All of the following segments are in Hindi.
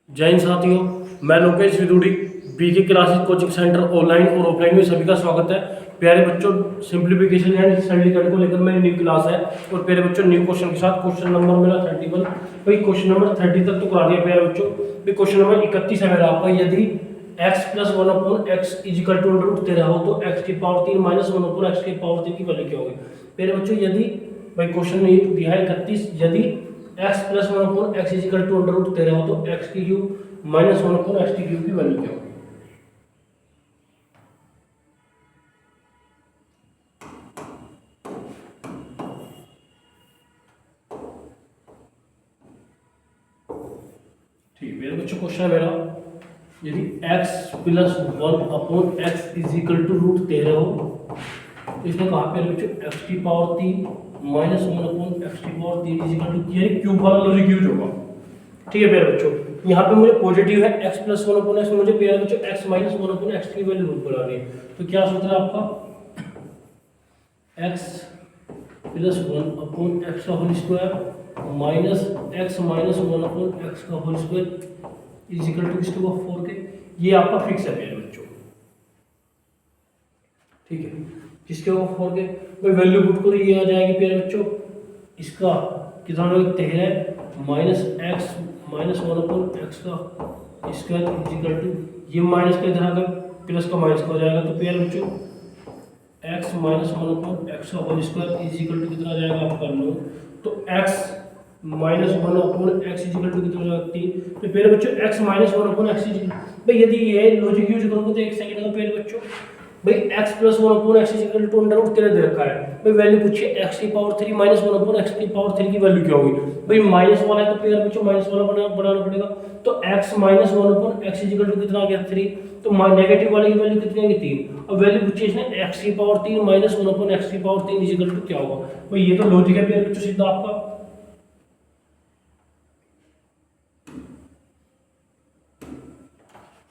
जय हिंद साथियों, मैं Lokesh Vidhuri BK classes coaching centre online और ऑफलाइन में सभी का स्वागत है। प्यारे बच्चों, सिंप्लीफिकेशन एंड सरलीकरण को लेकर मेरी न्यू क्लास है और प्यारे बच्चों न्यू क्वेश्चन के साथ क्वेश्चन नंबर मेरा 31 भाई क्वेश्चन नंबर 30 तक तो करा दिया प्यारे बच्चों। भाई क्वेश्चन नंबर 31 है मेरा आपका, यदि x + 1/x = 13 हो तो x की पावर 3 - 1/x की पावर 3 की वैल्यू क्या होगी। प्यारे बच्चों, यदि भाई क्वेश्चन में दिया है 31, यदि x + 1/x = 13 हो तो x की क्यूब - 1/x की क्यूब की वैल्यू क्या होगी। ठीक है मेरे बच्चों, क्वेश्चन है मेरा, यदि x + 1/x = 13 हो तो इसने कहा पे बच्चों x की पावर 3 - 1/x की पावर 3 यानी क्यूब वाला लॉजिक यूज होगा। ठीक है मेरे बच्चों, यहाँ पे मुझे पॉजिटिव है x + 1/x, मुझे प्यारे बच्चों x - 1/x की वैल्यू बनानी है। तो क्या सूत्र है आपका, x + 1/x का whole square minus x - 1/x का होल स्क्वायर किसके होगा 4 के। ये आपका फिक्स है मेरे बच्चों। ठीक है, किसके होगा 4 के। भाई वैल्यू पुट करो, ये आ जाएगी प्यारे बच्चों, इसका कितना होगा 13 माइनस x - 1/x का स्क्वायर ये माइनस का इधर आकर प्लस का माइनस का हो जाएगा। तो प्यारे बच्चों x - 1/x का होल स्क्वायर कितना आ जाएगा आपका 9। तो x - 1/x कितना हो जाएगा 3। तो प्यारे बच्चों x - 1/x भाई यदि ये लॉजिक यूज करोगे तो एक सेकंड का प्यारे बच्चों, भाई x + 1/x = 13 दे रखा है। भाई वैल्यू पूछिए x की पावर 3 - 1/x की पावर 3 की वैल्यू क्या होगी। भाई माइनस वाला है तो प्यारे बच्चों माइनस वाला बनाना पड़ेगा। तो x - 1/x कितना आ गया 3। तो नेगेटिव वाले की वैल्यू कितनी आएगी 3। अब वैल्यू पूछिए इसने x की पावर 3 - 1/x की पावर 3 क्या होगा। भाई ये तो लॉजिक है प्यारे बच्चों सीधा आपका।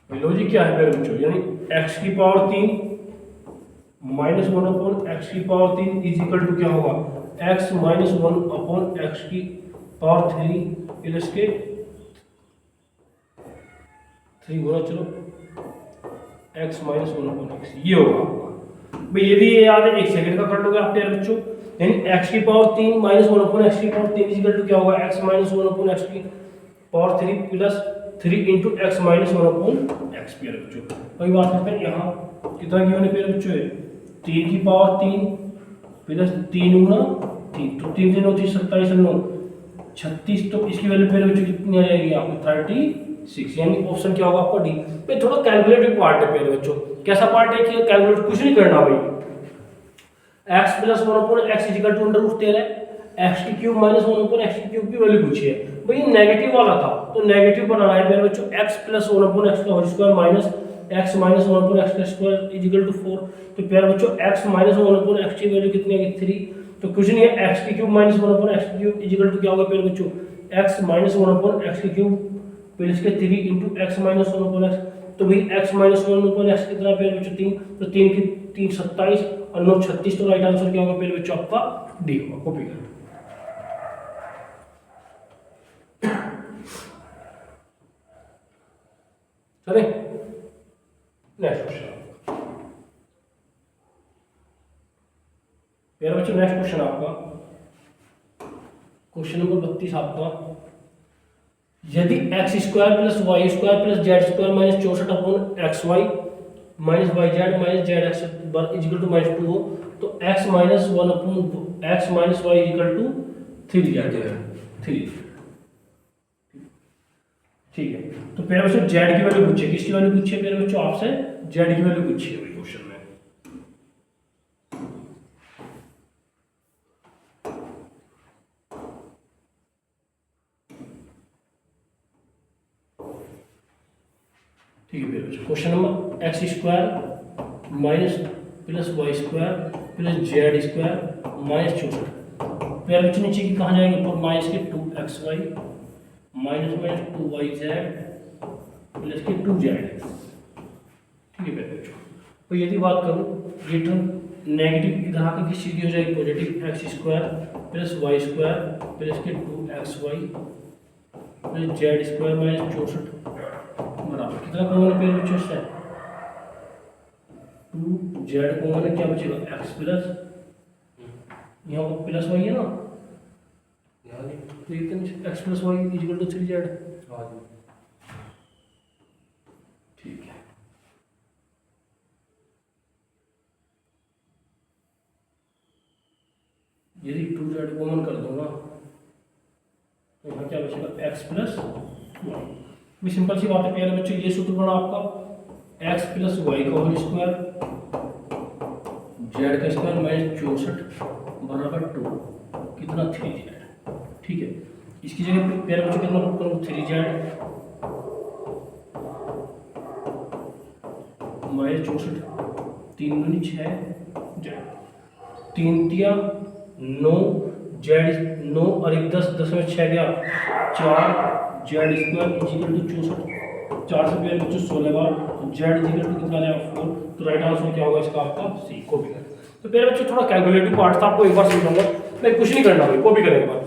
लॉजिक क्या है प्यारे बच्चों, यानी x की पावर 3 - 1/x की पावर 3 क्या होगा, x - 1/x की पावर 3 प्लस के 3 गुना, चलो x - 1/x ये होगा आपका। भाई यदि ये याद है एक सेकंड का कर लोगे आप प्यारे बच्चों, यानी x की पावर 3 - 1/x की पावर 3 क्या होगा, x - 1/x की पावर 3 प्लस 3 × x - 1/x प्यारे बच्चों। वही बात करते हैं यहाँ कितना की होने प्यारे बच्चों है 3 की पावर 3 प्लस 3 गुना 3, तो 3 3 9 27 9 36। तो इसकी वैल्यू प्यारे बच्चों कितनी आ जाएगी आपको 36, यानी ऑप्शन क्या होगा आपका डी। भाई थोड़ा कैलकुलेटिव पार्ट है प्यारे बच्चों। कैसा पार्ट है कि कैलकुलेट कुछ नहीं करना भाई। x + 1/x = 13, x की क्यूब - 1/x की क्यूब की वैल्यू पूछी है। भाई नेगेटिव वाला था तो नेगेटिव बनाना है प्यारे बच्चों, x + 1/x का whole square minus x - 1/x का स्क्वायर 4। तो प्यारे बच्चों x - 1/x की वैल्यू कितनी आएगी 3। तो कुछ नहीं है, x की क्यूब - 1/x की क्यूब क्या होगा प्यारे बच्चों, x - 1/x की क्यूब प्लस के 3 × x - 1/x। तो भाई x - 1/x कितना प्यारे बच्चों 3। तो 3 की 3 27 और 9 36। तो राइट आंसर क्या होगा प्यारे बच्चों आपका डी होगा। कॉपी कर चले नेक्स्ट क्वेश्चन प्यारे बच्चों। नेक्स्ट क्वेश्चन आपका क्वेश्चन नंबर 32 आपका, यदि x² + y² + z² - 64/xy - yz - zx -2 हो तो x - 1/x - y = 3 दिया गया है 3। ठीक है, तो प्यारे बच्चों z की वैल्यू पूछिए, किसकी वैल्यू पूछिए प्यारे बच्चों आपसे, z की वैल्यू पूछिए भाई क्वेश्चन में। ठीक है प्यारे बच्चों, question number x² - + y² + z² - 64। प्यारे बच्चों नीचे की कहाँ जाएंगे ऊपर माइनस के 2xy माइनस 2yz प्लस के 2zx। ठीक है प्यारे बच्चों, तो यदि बात करूँ ये टर्म नेगेटिव इधर आकर किस चीज़ की हो जाएगी पॉजिटिव, x² + y² प्लस के 2xy जेड स्क्वायर माइनस 64 बराबर कितना कॉमन है पेयर बच्चों से 2 जेड कॉमन है, क्या बचेगा एक्स प्लस यहाँ पर प्लस वाई है ना, तो x plus y equal to 3 z. ठीक है, यदि 2 जेड कॉमन कर दूंगा तो यहाँ क्या बचेगा एक्स प्लस वाई। सिंपल सी बात है प्यारे बच्चों, ये सूत्र बना आपका एक्स प्लस वाई का होल स्क्वायर जेड का स्क्वायर माइनस 64 बराबर 2 कितना 3 जेड। ठीक है, इसकी जगह प्यारे बच्चों कितना पुट करूँ 3 जेड माइनस 64 3 दूनी 6 जेड 3 तिया 9 जेड 9 और 1 10 10 में 6 गया 4 जेड स्क्वायर इक्वल टू 64 4 से प्यारे बच्चों 16 बार जेड इक्वल टू कितना आएगा 4। तो राइट आंसर क्या होगा इसका आपका सी कॉपी कर। तो प्यारे बच्चों थोड़ा कैलकुलेटिव पार्ट था, आपको एक बार समझाऊंगा, मैं कुछ नहीं करना भाई, कॉपी करें एक बार।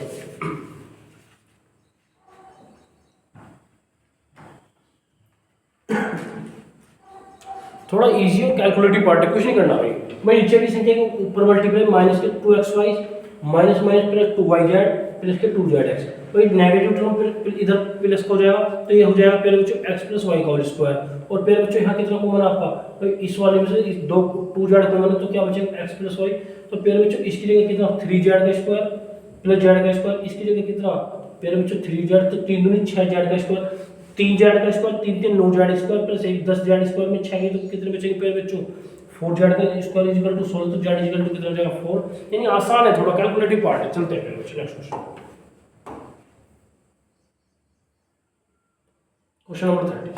थोड़ा इजी और कैलकुलेटिव पार्ट है, कुछ नहीं करना भाई। मैं नीचे की संख्या के ऊपर मल्टीप्लाई माइनस के 2xy minus minus plus 2yz plus के 2zx, भाई नेगेटिव टर्म इधर प्लस हो जाएगा तो ये हो जाएगा प्यारे बच्चों x प्लस वाई का होल स्क्वायर। और प्यारे बच्चों यहाँ कितना कॉमन आपका, भाई इस वाले में से इस 2z कॉमन है तो क्या बचेगा x प्लस वाई। तो प्यारे बच्चों इसकी जगह कितना 3z का स्क्वायर प्लस z का स्क्वायर, इसकी जगह कितना प्यारे बच्चों 3z तो 3 दूनी 6z का स्क्वायर 3 जेड का square 3 3 9 Z square plus 1 10 Z square में 6 तो कितने बचेंगे प्यारे बच्चों 4 जेड का स्क्वायर इक्वल टू 16 तो जेड इक्वल टू कितना हो जाएगा 4। यानी आसान है, थोड़ा कैलकुलेटिव पार्ट है। चलते हैं प्यारे बच्चों next question number 30।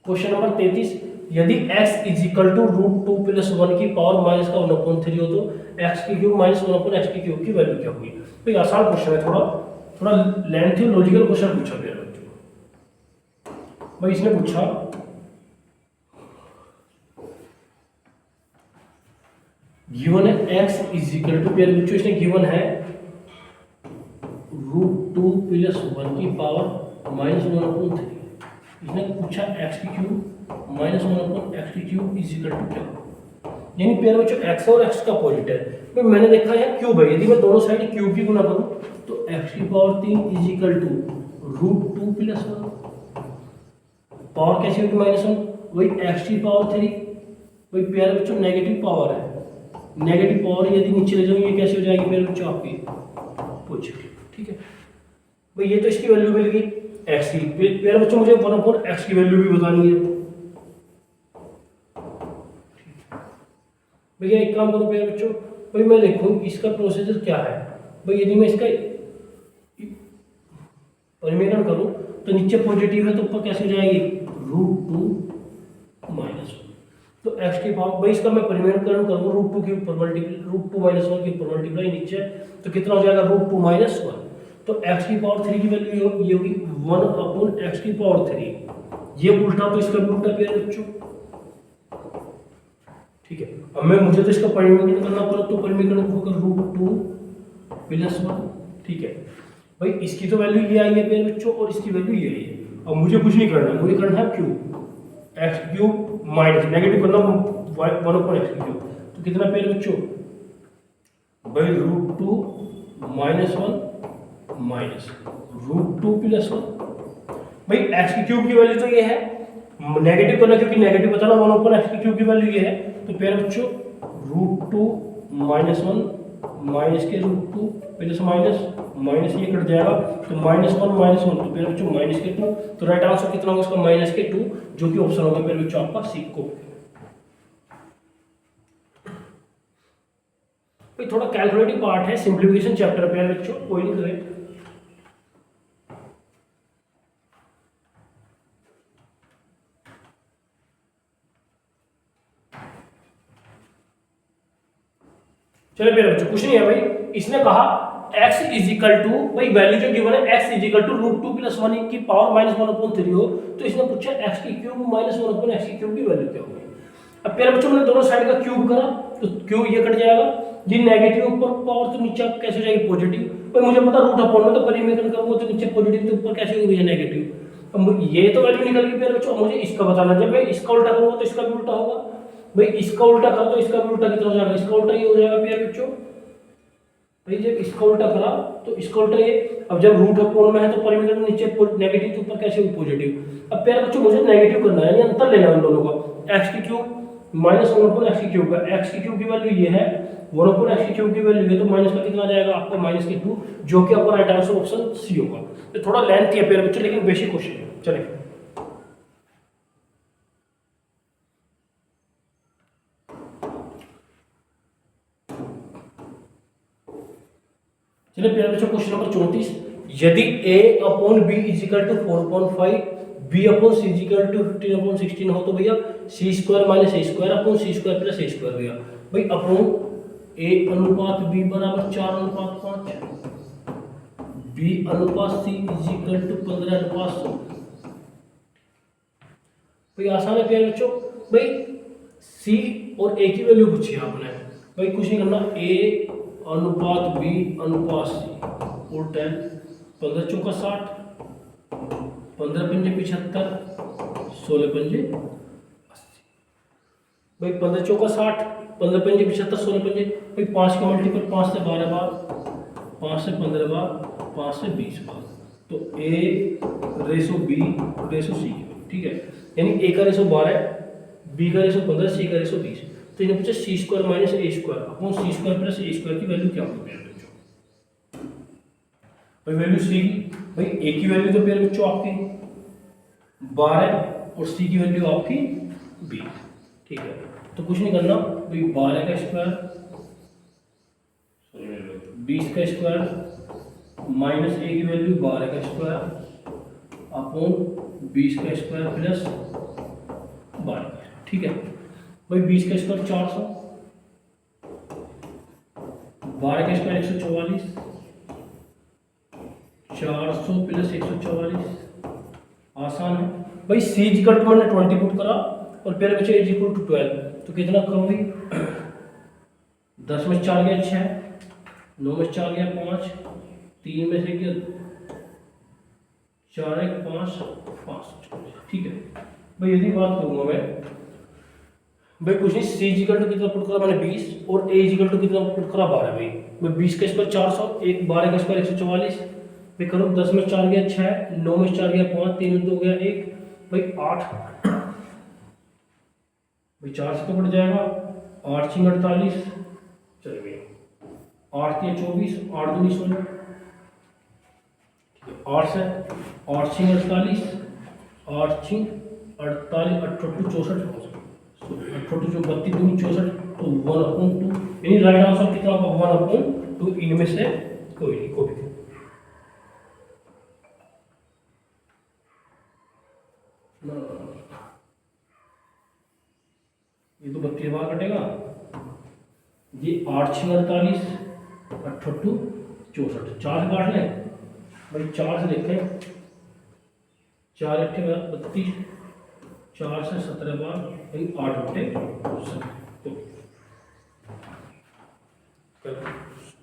Question number 33, यदि x is equal to √2 plus 1 की पावर माइनस का 1/3 हो तो x की क्यूब माइनस 1/x की क्यूब की वैल्यू क्या होगी। तो आसान क्वेश्चन है, थोड़ा लेंथी लॉजिकल क्वेश्चन पूछा गया है भाई। इसने पूछा गिवन है x इज इक्वल टू प्यारे बच्चों इसने गिवन है √2 प्लस 1 की पावर माइनस 1/3। इसने पूछा x की क्यूब माइनस 1/x की क्यूब इज इक्वल टू क्या, यानी प्यारे बच्चों x और x का अपोजिट है। तो मैंने देखा है क्यूब है, यदि मैं दोनों साइड क्यूब की गुना करूं तो x की power 3 is equal to √2 plus 1, power कैसी होगी -1, वही x की पावर 3, वही प्यारे बच्चों नेगेटिव पावर है, नेगेटिव पावर यदि नीचे ले जाऊंगी ये कैसे हो जाएगी प्यारे बच्चों आपकी पॉजिटिव। ठीक है भाई, ये तो इसकी वैल्यू मिल गई x की। प्यारे बच्चों मुझे 1/x की वैल्यू भी बतानी है। भैया एक काम करो प्यारे बच्चों, भाई मैं लिखूं इसका प्रोसीजर क्या है। भाई यदि मैं इसका परिमेयकरण करूं तो नीचे पॉजिटिव है तो ऊपर कैसे हो जाएगी √2 माइनस 1। तो x की पावर भाई इसका मैं परिमेयकरण करूं √2 के ऊपर मल्टीप्लाई √2 माइनस 1 के ऊपर मल्टीप्लाई नीचे तो कितना हो जाएगा √2 माइनस 1। तो x की पावर 3 की वैल्यू ये होगी 1/x की पावर 3, ये उल्टा तो इसका भी उल्टा प्यारे बच्चों। ठीक है, अब मैं मुझे तो इसका परिमेयकरण करना पड़ा तो परिमेयकरण होगा √2 प्लस 1। ठीक है भाई, इसकी तो वैल्यू ये आई है प्यारे बच्चों और इसकी वैल्यू ये आई है। अब मुझे कुछ नहीं करना, मुझे करना है cube x cube minus negative करना 1/x क्यूब। तो कितना प्यारे बच्चों भाई √2 माइनस 1 माइनस √2 प्लस 1। भाई एक्स की क्यूब की वैल्यू तो ये है, नेगेटिव करना क्योंकि नेगेटिव बताना 1/x की क्यूब की वैल्यू ये है। तो प्यारे बच्चों √2 माइनस 1 माइनस के √2 प्लस माइनस माइनस ये कट जाएगा तो -1 -1 तो प्यारे बच्चों माइनस के 2। तो राइट आंसर कितना होगा इसका -के 2, जो कि ऑप्शन होगा प्यारे बच्चों आपका सी को। भाई थोड़ा कैलकुलेटिव पार्ट है, सिंप्लीफिकेशन चैप्टर प्यारे बच्चों, कोई नहीं करे। चलो प्यारे बच्चों कुछ नहीं है भाई, इसने कहा x इज इक्वल टू भाई वैल्यू जो गिवन है x is equal to √2 plus 1 की पावर -1/3 हो तो इसने पूछा x की क्यूब माइनस 1/x की क्यूब की वैल्यू क्या होगी। अब प्यारे बच्चों मैंने दोनों साइड का क्यूब करा तो क्यूब ये कट जाएगा जी नेगेटिव ऊपर पावर तो नीचे कैसे हो जाएगी पॉजिटिव, भाई मुझे पता रूट अपॉन में तो परिमेय करूंगा तो नीचे पॉजिटिव तो ऊपर कैसे होगी नेगेटिव। अब ये तो वैल्यू निकल गई प्यारे बच्चों, मुझे इसका बताना, जब मैं इसका उल्टा करूंगा तो इसका भी उल्टा होगा, भाई इसका उल्टा करो तो इसका भी उल्टा कितना हो जाएगा, इसका उल्टा ये हो जाएगा प्यारे बच्चों, भाई जब इसका उल्टा करा तो इसका उल्टा ये। अब जब रूट अपॉन में है तो परिमेय नीचे नेगेटिव तो ऊपर कैसे होगी पॉजिटिव। अब प्यारे बच्चों मुझे नेगेटिव करना है यानी अंतर लेना है उन दोनों का, एक्स की क्यूब माइनस 1 एक्स की क्यूब का, एक्स की क्यूब की वैल्यू ये है, 1 एक्स की क्यूब की वैल्यू है, तो माइनस का कितना आ जाएगा आपको माइनस के 2, जो कि आपका राइट आंसर ऑप्शन सी होगा। तो थोड़ा लेंथ है प्यारे बच्चों लेकिन बेसिक क्वेश्चन है। चलिए प्यारे बच्चों क्वेश्चन नंबर 34, यदि a upon b is equal to 4/5, b upon c is equal to 15/16 हो तो भैया c square minus a square upon c square plus a square भैया, भाई अपॉन a अनुपात b बराबर 4:5, b अनुपात c इज इक्वल टू 15:100। भाई आसान है प्यारे बच्चों, भाई c और a की वैल्यू पूछी है आपने, भाई कुछ नहीं करना, a अनुपात b अनुपात c और 10, 15 चौका 60, 15 पंजे 75, 16 पंजे 80, भाई 15 चौका 60, 15 पंजे 75, 16 पंजे, भाई 5 का मल्टीपल 5 से 12 बार, 5 से 15 बार, 5 से 20 बार, तो a ratio b ratio c, ठीक है, यानी a का रेशो 12, b का रेशो 15, c का रेशो 20, तो इन्हें पूछा सी स्क्वायर माइनस ए स्क्वायर अपॉन सी स्क्वायर प्लस ए स्क्वायर की वैल्यू क्या होगी प्यारे बच्चों, भाई वैल्यू सी की, भाई ए की वैल्यू तो प्यारे बच्चों आपकी 12 और सी की वैल्यू आपकी 20, ठीक है, तो कुछ नहीं करना, भाई 12 का स्क्वायर 20 का स्क्वायर माइनस ए की वैल्यू 12 का स्क्वायर अपॉन 20 का स्क्वायर प्लस 12, ठीक है, भाई 20 का स्क्वायर 400, 12 का स्क्वायर 144, 400 प्लस 144, आसान है, भाई c इक्वल टू मैंने 20 पुट करा और प्यारे बच्चे इज इक्वल टू 12, तो कितना करोगे, 10 में 4 गया 6, 9 में 4 गया 5, 3 में से गया 4 1 5 5, ठीक है, भाई यदि बात करूंगा मैं, भाई कुछ नहीं, सी इक्वल टू कितना पुट करा मैंने 20 और ए इक्वल टू कितना पुट करा 12, भाई 20 का स्क्वायर 400, 12 का स्क्वायर 144, भाई करो 10 में 4 गया 6, 9 में 4 गया 5, 3 में 2 गया 1, भाई 8, भाई 4 से तो कट जाएगा, 8 6 48, चलिए 8 3 24, 8 2 16, 8 से 8 6 48, 8 6 48, 8 2 64, 32 जो 32 2 64, तो 1/2, यानी राइट आंसर कितना होगा 1/2, इनमें से कोई नहीं, कॉपी ये तो 32 बार कटेगा, ये 8 6 48, 8 2 64, 4 से काट लें, भाई 4 से देखें, 4 8 32, 4 से 17 बार, यानी 8 बटे 17,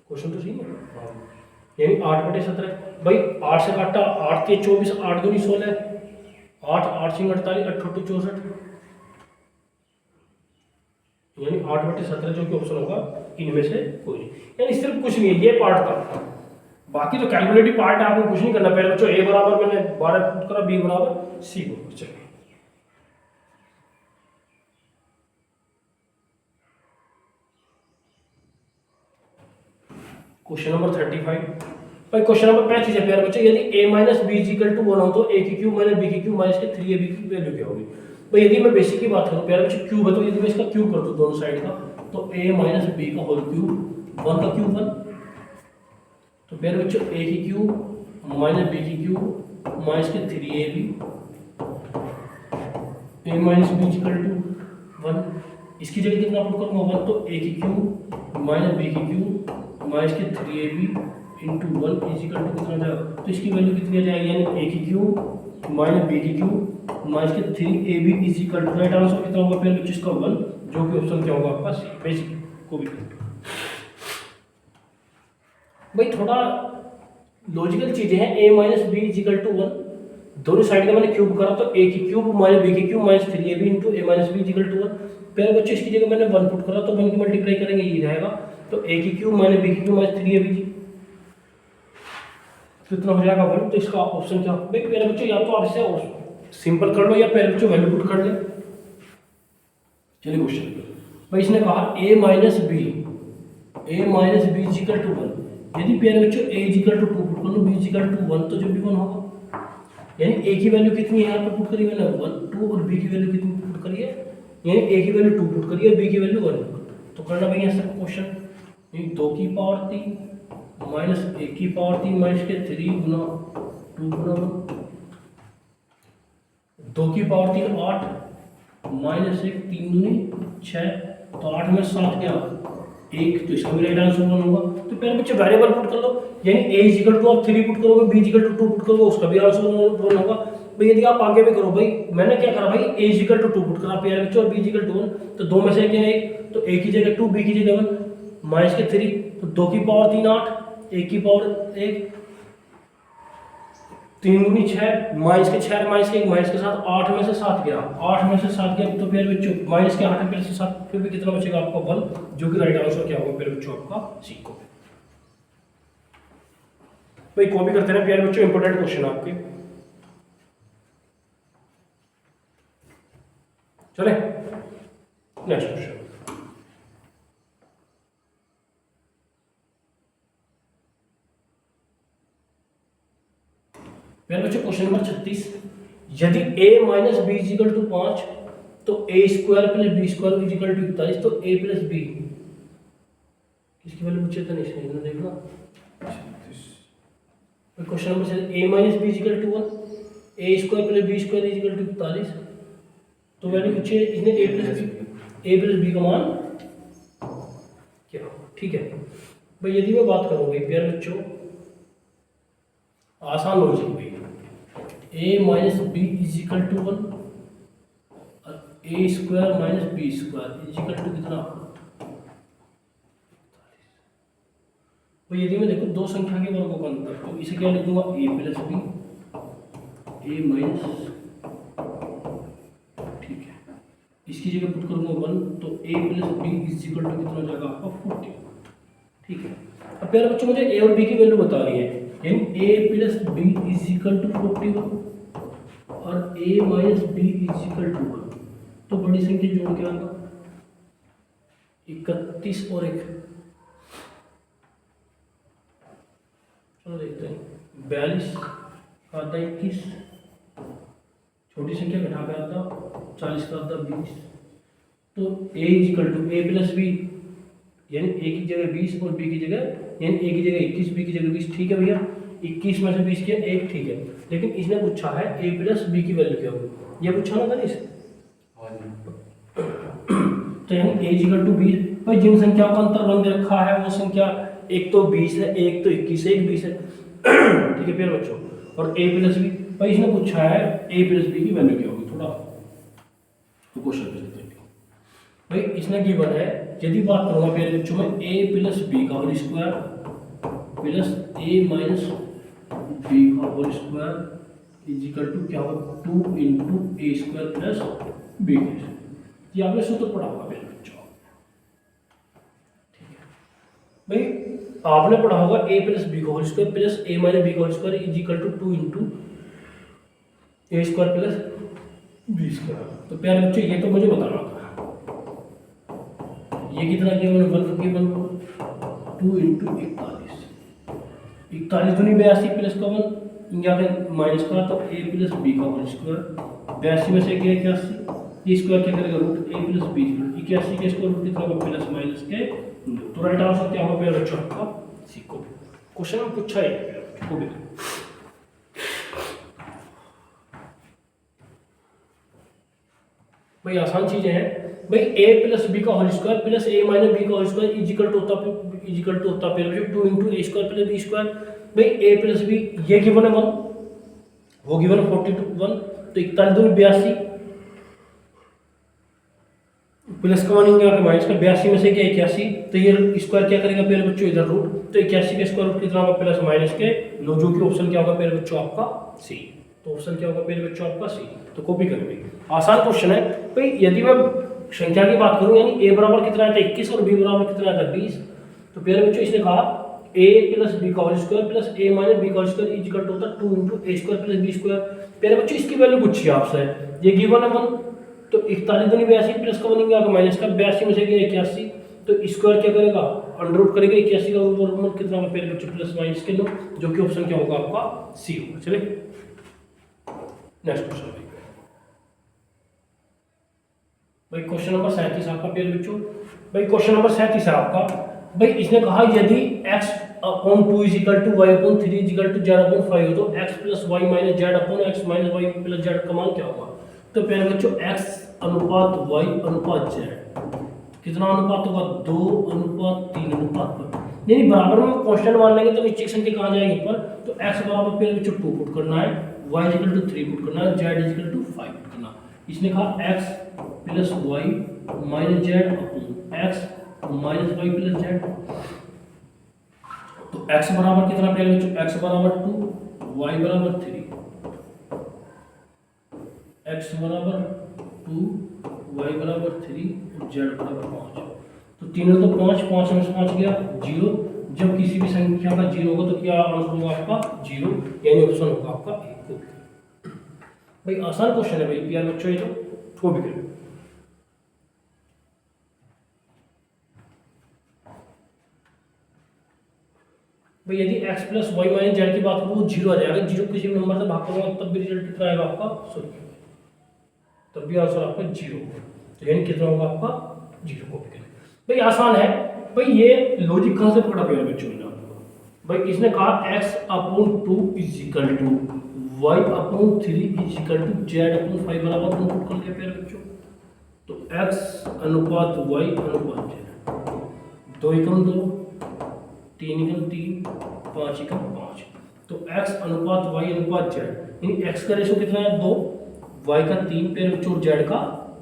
क्वेश्चन तो सही है, यानी 8 बटे 17, भाई 8 से काटा, 8 3 24, 8 2 16, 8 8 6 48, 8 2 64, यानी 8 बटे 17 जो कि ऑप्शन होगा इनमें से कोई नहीं, यानी सिर्फ कुछ नहीं है ये पार्ट था, बाकी तो कैलकुलेटिव पार्ट है, आपको कुछ नहीं करना, पहले बच्चों ए बराबर मैंने 12 पुट करा, बी बराबर सी को, चलिए क्वेश्चन नंबर 35, भाई क्वेश्चन नंबर 35 है प्यारे बच्चों, यदि a minus b is equal to 1 हो तो a की क्यूब माइनस b की क्यूब माइनस के 3ab की वैल्यू क्या होगी, भाई यदि मैं बेसिक की बात करूं प्यारे बच्चों क्यूब है, तो यदि मैं इसका क्यूब कर दूं दोनों साइड का, तो a माइनस b का होल क्यूब, 1 का क्यूब 1, तो प्यारे बच्चों a की क्यूब माइनस b की क्यूब माइनस के 3ab, a minus b is equal to 1, इसकी जगह कितना पुट करूंगा 1, तो a की क्यूब माइनस b की क्यूब माइनस के 3ab into 1 is equal to कितना जाएगा, तो इसकी वैल्यू कितनी आ जाएगी, यानी a की क्यूब माइनस b की क्यूब माइनस के 3ab is equal to, right answer कितना होगा फिर इसका 1, जो कि ऑप्शन क्या होगा आपका सी, बेसिक को भी भाई थोड़ा लॉजिकल चीजें हैं, a minus b is equal to 1, दोनों साइड का मैंने क्यूब करा तो a की क्यूब माइनस b की cube minus 3ab into a minus b is equal to 1। प्यारे बच्चों इसकी जगह मैंने 1 पुट करा तो 1 की मल्टीप्लाई करेंगे ये रहेगा, तो a की क्यूब माइनस b की क्यूब माइनस 3ab जी कितना हो जाएगा 1। तो इसका ऑप्शन क्या भाई प्यारे बच्चों, या तो आप इसे सिंपल कर लो या प्यारे बच्चों वैल्यू पुट कर ले। चलिए क्वेश्चन भाई इसने कहा a minus b is equal to 1, यदि प्यारे बच्चों a इजिकल टू 2 पुट कर लो b इजिकल टू 1 तो जब भी 1 होगा, यानी a की वैल्यू कितनी है यहाँ पर पुट करी मैंने 1 2 और b की वैल्यू कितनी पुट करी है, यानी a की वैल्यू 2 पुट करी है, b की वैल्यू 1। तो करना भाई ऐसा क्वेश्चन, यानी 2 की पावर 3 माइनस 1 की पावर 3 माइनस के 3 गुना 2 गुना 1, 2 की पावर 3 8 माइनस 1 3 दूनी 6, तो 8 में 7 क्या 1, तो इसका भी राइट आंसर 1 होगा। तो पहले बच्चे वेरिएबल पुट कर लो, यानी a इक्वल टू आप 3 पुट करोगे, b इक्वल टू 2 पुट करोगे, उसका भी आंसर 1 होगा। भाई यदि आप आगे भी करो, भाई मैंने क्या करा भाई a इक्वल टू 2 पुट करा प्यारे बच्चों और b इक्वल टू 1, तो दो में से क्या है 1, तो a की जगह 2 b की जगह 1 माइनस के 3, तो 2 की पावर 3 8 1 की पावर 1 3 दूनी 6 माइनस के 6 माइनस के 1 माइनस के 7 8 में से 7 गया, 8 में से 7 गया, तो प्यारे बच्चों माइनस के 8 में से 7 फिर भी कितना बचेगा आपका 1, जो कि राइट आंसर क्या होगा प्यारे बच्चों आपका सी को। भाई कॉपी करते हैं प्यारे बच्चों, इंपॉर्टेंट क्वेश्चन आपके। चले नेक्स्ट क्वेश्चन। प्यारे बच्चों क्वेश्चन नंबर 36, यदि a minus b is equal to 5 तो a square plus b square is equal to 41, तो a प्लस b किसकी वैल्यू पूछे थे इसने, इन्होंने देखना। Question number a minus b is equal to 1 a square plus b square is equal to 41, तो वैल्यू पूछे इसने a प्लस b का मान क्या, ठीक है। भाई यदि मैं बात करूँ भाई प्यारे बच्चों आसान लॉजिक भाई, a minus b is equal to 1 और a square minus b square is equal to कितना, तो यदि मैं देखो दो संख्या के वर्गों का अंतर, तो इसे क्या लिखूंगा a plus b a minus, ठीक है, इसकी जगह पुट करूंगा 1, तो a plus b is equal to कितना हो जाएगा आपका 40, ठीक है। अब प्यारे बच्चों मुझे a और b की वैल्यू बता रही है, यानी a plus b is equal to 41 और a minus b is equal to 1, तो बड़ी संख्या जोड़ के आएगा 31 और 1, चलो देखते हैं 42 का आता 21, छोटी संख्या घटा के आता 40 का आता 20, तो a is equal to a plus b, यानी a की जगह 20 और b की जगह, यानी a की जगह 21 b की जगह 20, ठीक है भैया। 21 में से 20 किया 1, ठीक है, लेकिन इसने पूछा है a प्लस बी की वैल्यू क्या होगी, ये पूछा ना था इस, तो यानी a इक्वल टू 20, भाई जिन संख्याओं का अंतर बन रखा है वो संख्या एक तो 20 है, एक तो 21 है, एक 20 है, ठीक है प्यारे बच्चों। और a प्लस बी, भाई इसने पूछा है a प्लस बी की वैल्यू क्या होगी, थोड़ा तो क्वेश्चन पे चलते हैं। भाई इसने गिवन है, यदि बात करूंगा प्यारे बच्चों में a प्लस बी का whole square plus a minus B का होल स्क्वायर इजिकल टू क्या होगा 2 इंटू ए स्क्वायर प्लस बी, ये आपने सूत्र पढ़ा होगा मेरे बच्चों, ठीक है। भाई आपने पढ़ा होगा a प्लस बी का whole square plus a minus B का whole square is equal to 2 into A square plus B square, तो प्यारे बच्चों ये तो मुझे बताना था, ये कितना किया मैंने 1 गिवन 2 इंटू 41 दूनी 82 प्लस का 1 यहाँ पे माइनस का, तो a प्लस बी का होल स्क्वायर 82 में से गया 81, ये स्क्वायर क्या करेगा रूट a प्लस बी 81 के स्क्वायर रूट कितना होगा प्लस माइनस के 2, तो राइट आंसर क्या होगा प्यारे बच्चों आपका सी को। क्वेश्चन में पूछा है को भी, भाई आसान चीजें हैं भाई, a प्लस बी का whole square plus a minus B का होल स्क्वायर इजिकल टू होता प्यारे बच्चों 2 इंटू ए स्क्वायर प्लस बी स्क्वायर। भाई a प्लस बी ये गिवन है 1, वो गिवन 42 1, तो 41 दूनी 82 प्लस का मानेंगे आगे माइनस का 82 में से क्या 81, तो ये स्क्वायर क्या करेगा प्यारे बच्चों इधर रूट, तो 81 के स्क्वायर रूट कितना होगा प्लस माइनस के लो, जो कि ऑप्शन क्या होगा प्यारे बच्चों आपका सी। तो ऑप्शन क्या होगा प्यारे बच्चों आपका सी। तो कॉपी करेंगे, आसान क्वेश्चन है भाई। यदि मैं संख्या की बात करूं यानी a बराबर कितना आता है 21 और b बराबर कितना आता है 20, तो प्यारे बच्चों इसने कहा a प्लस बी का whole square plus a minus B का whole square is equal to होता है 2 इंटू ए स्क्वायर प्लस बी स्क्वायर। प्यारे बच्चों इसकी वैल्यू पूछी है आपसे, ये गिवन है 1, तो 41 दूनी 82 प्लस का बनेंगे आगे माइनस का 82 में से गया 81, तो स्क्वायर क्या करेगा अंडर रूट करेगा 81 का वर्गमूल कितना होगा प्यारे बच्चों प्लस माइनस के लो, जो कि ऑप्शन क्या होगा आपका सी होगा। चलिए नेक्स्ट क्वेश्चन भाई, क्वेश्चन नंबर 37 आपका प्यारे बच्चों। भाई क्वेश्चन नंबर 37 है आपका भाई, इसने कहा यदि x upon 2 is equal to y upon 3 is equal to z upon 5 हो तो x plus y minus z upon x minus y plus z का मान क्या होगा। तो प्यारे बच्चों x अनुपात y अनुपात z कितना अनुपात होगा 2 अनुपात 3 अनुपात 1, यानी बराबर में कांस्टेंट मान लेंगे तो नीचे संख्या कहां जाएगी ऊपर, तो x बराबर प्यारे बच्चों 2 पुट करना है, y इक्वल टू 3 पुट करना है, z इक्वल टू 5 पुट करना। इसने कहा x plus y minus z upon x minus y plus z, तो x बराबर कितना प्यारे बच्चों x बराबर 2 y बराबर 3, x बराबर 2 y बराबर 3 और z बराबर 5, तो तीनों तो 5 5 में से 5 गया 0, जब किसी भी संख्या का 0 होगा तो क्या आंसर होगा आपका 0, यानी ऑप्शन होगा आपका 1। भाई आसान क्वेश्चन है भाई प्यारे बच्चों, ये तो भी करें भाई। यदि x plus y minus z की बात करूँ वो 0 आ जाएगा, 0 किसी भी नंबर से भाग करूँगा तब भी रिजल्ट कितना आएगा आपका 0, तब भी आंसर आपका 0 होगा, तो यानी कितना होगा आपका 0 कॉपी करें भाई। आसान है भाई, ये लॉजिक कहाँ से पकड़ा प्यारे बच्चों ने आपको भाई। इसने कहा x upon 2 is equal to y upon 3 is equal to z upon 5 बराबर पुट कर दिया प्यारे बच्चों, तो x अनुपात y अनुपात z 2 एकम 2 3 एकम 3 5 एकम 5, तो x अनुपात y अनुपात z, यानी x का रेशो कितना है 2, y का 3 प्यारे बच्चों और z का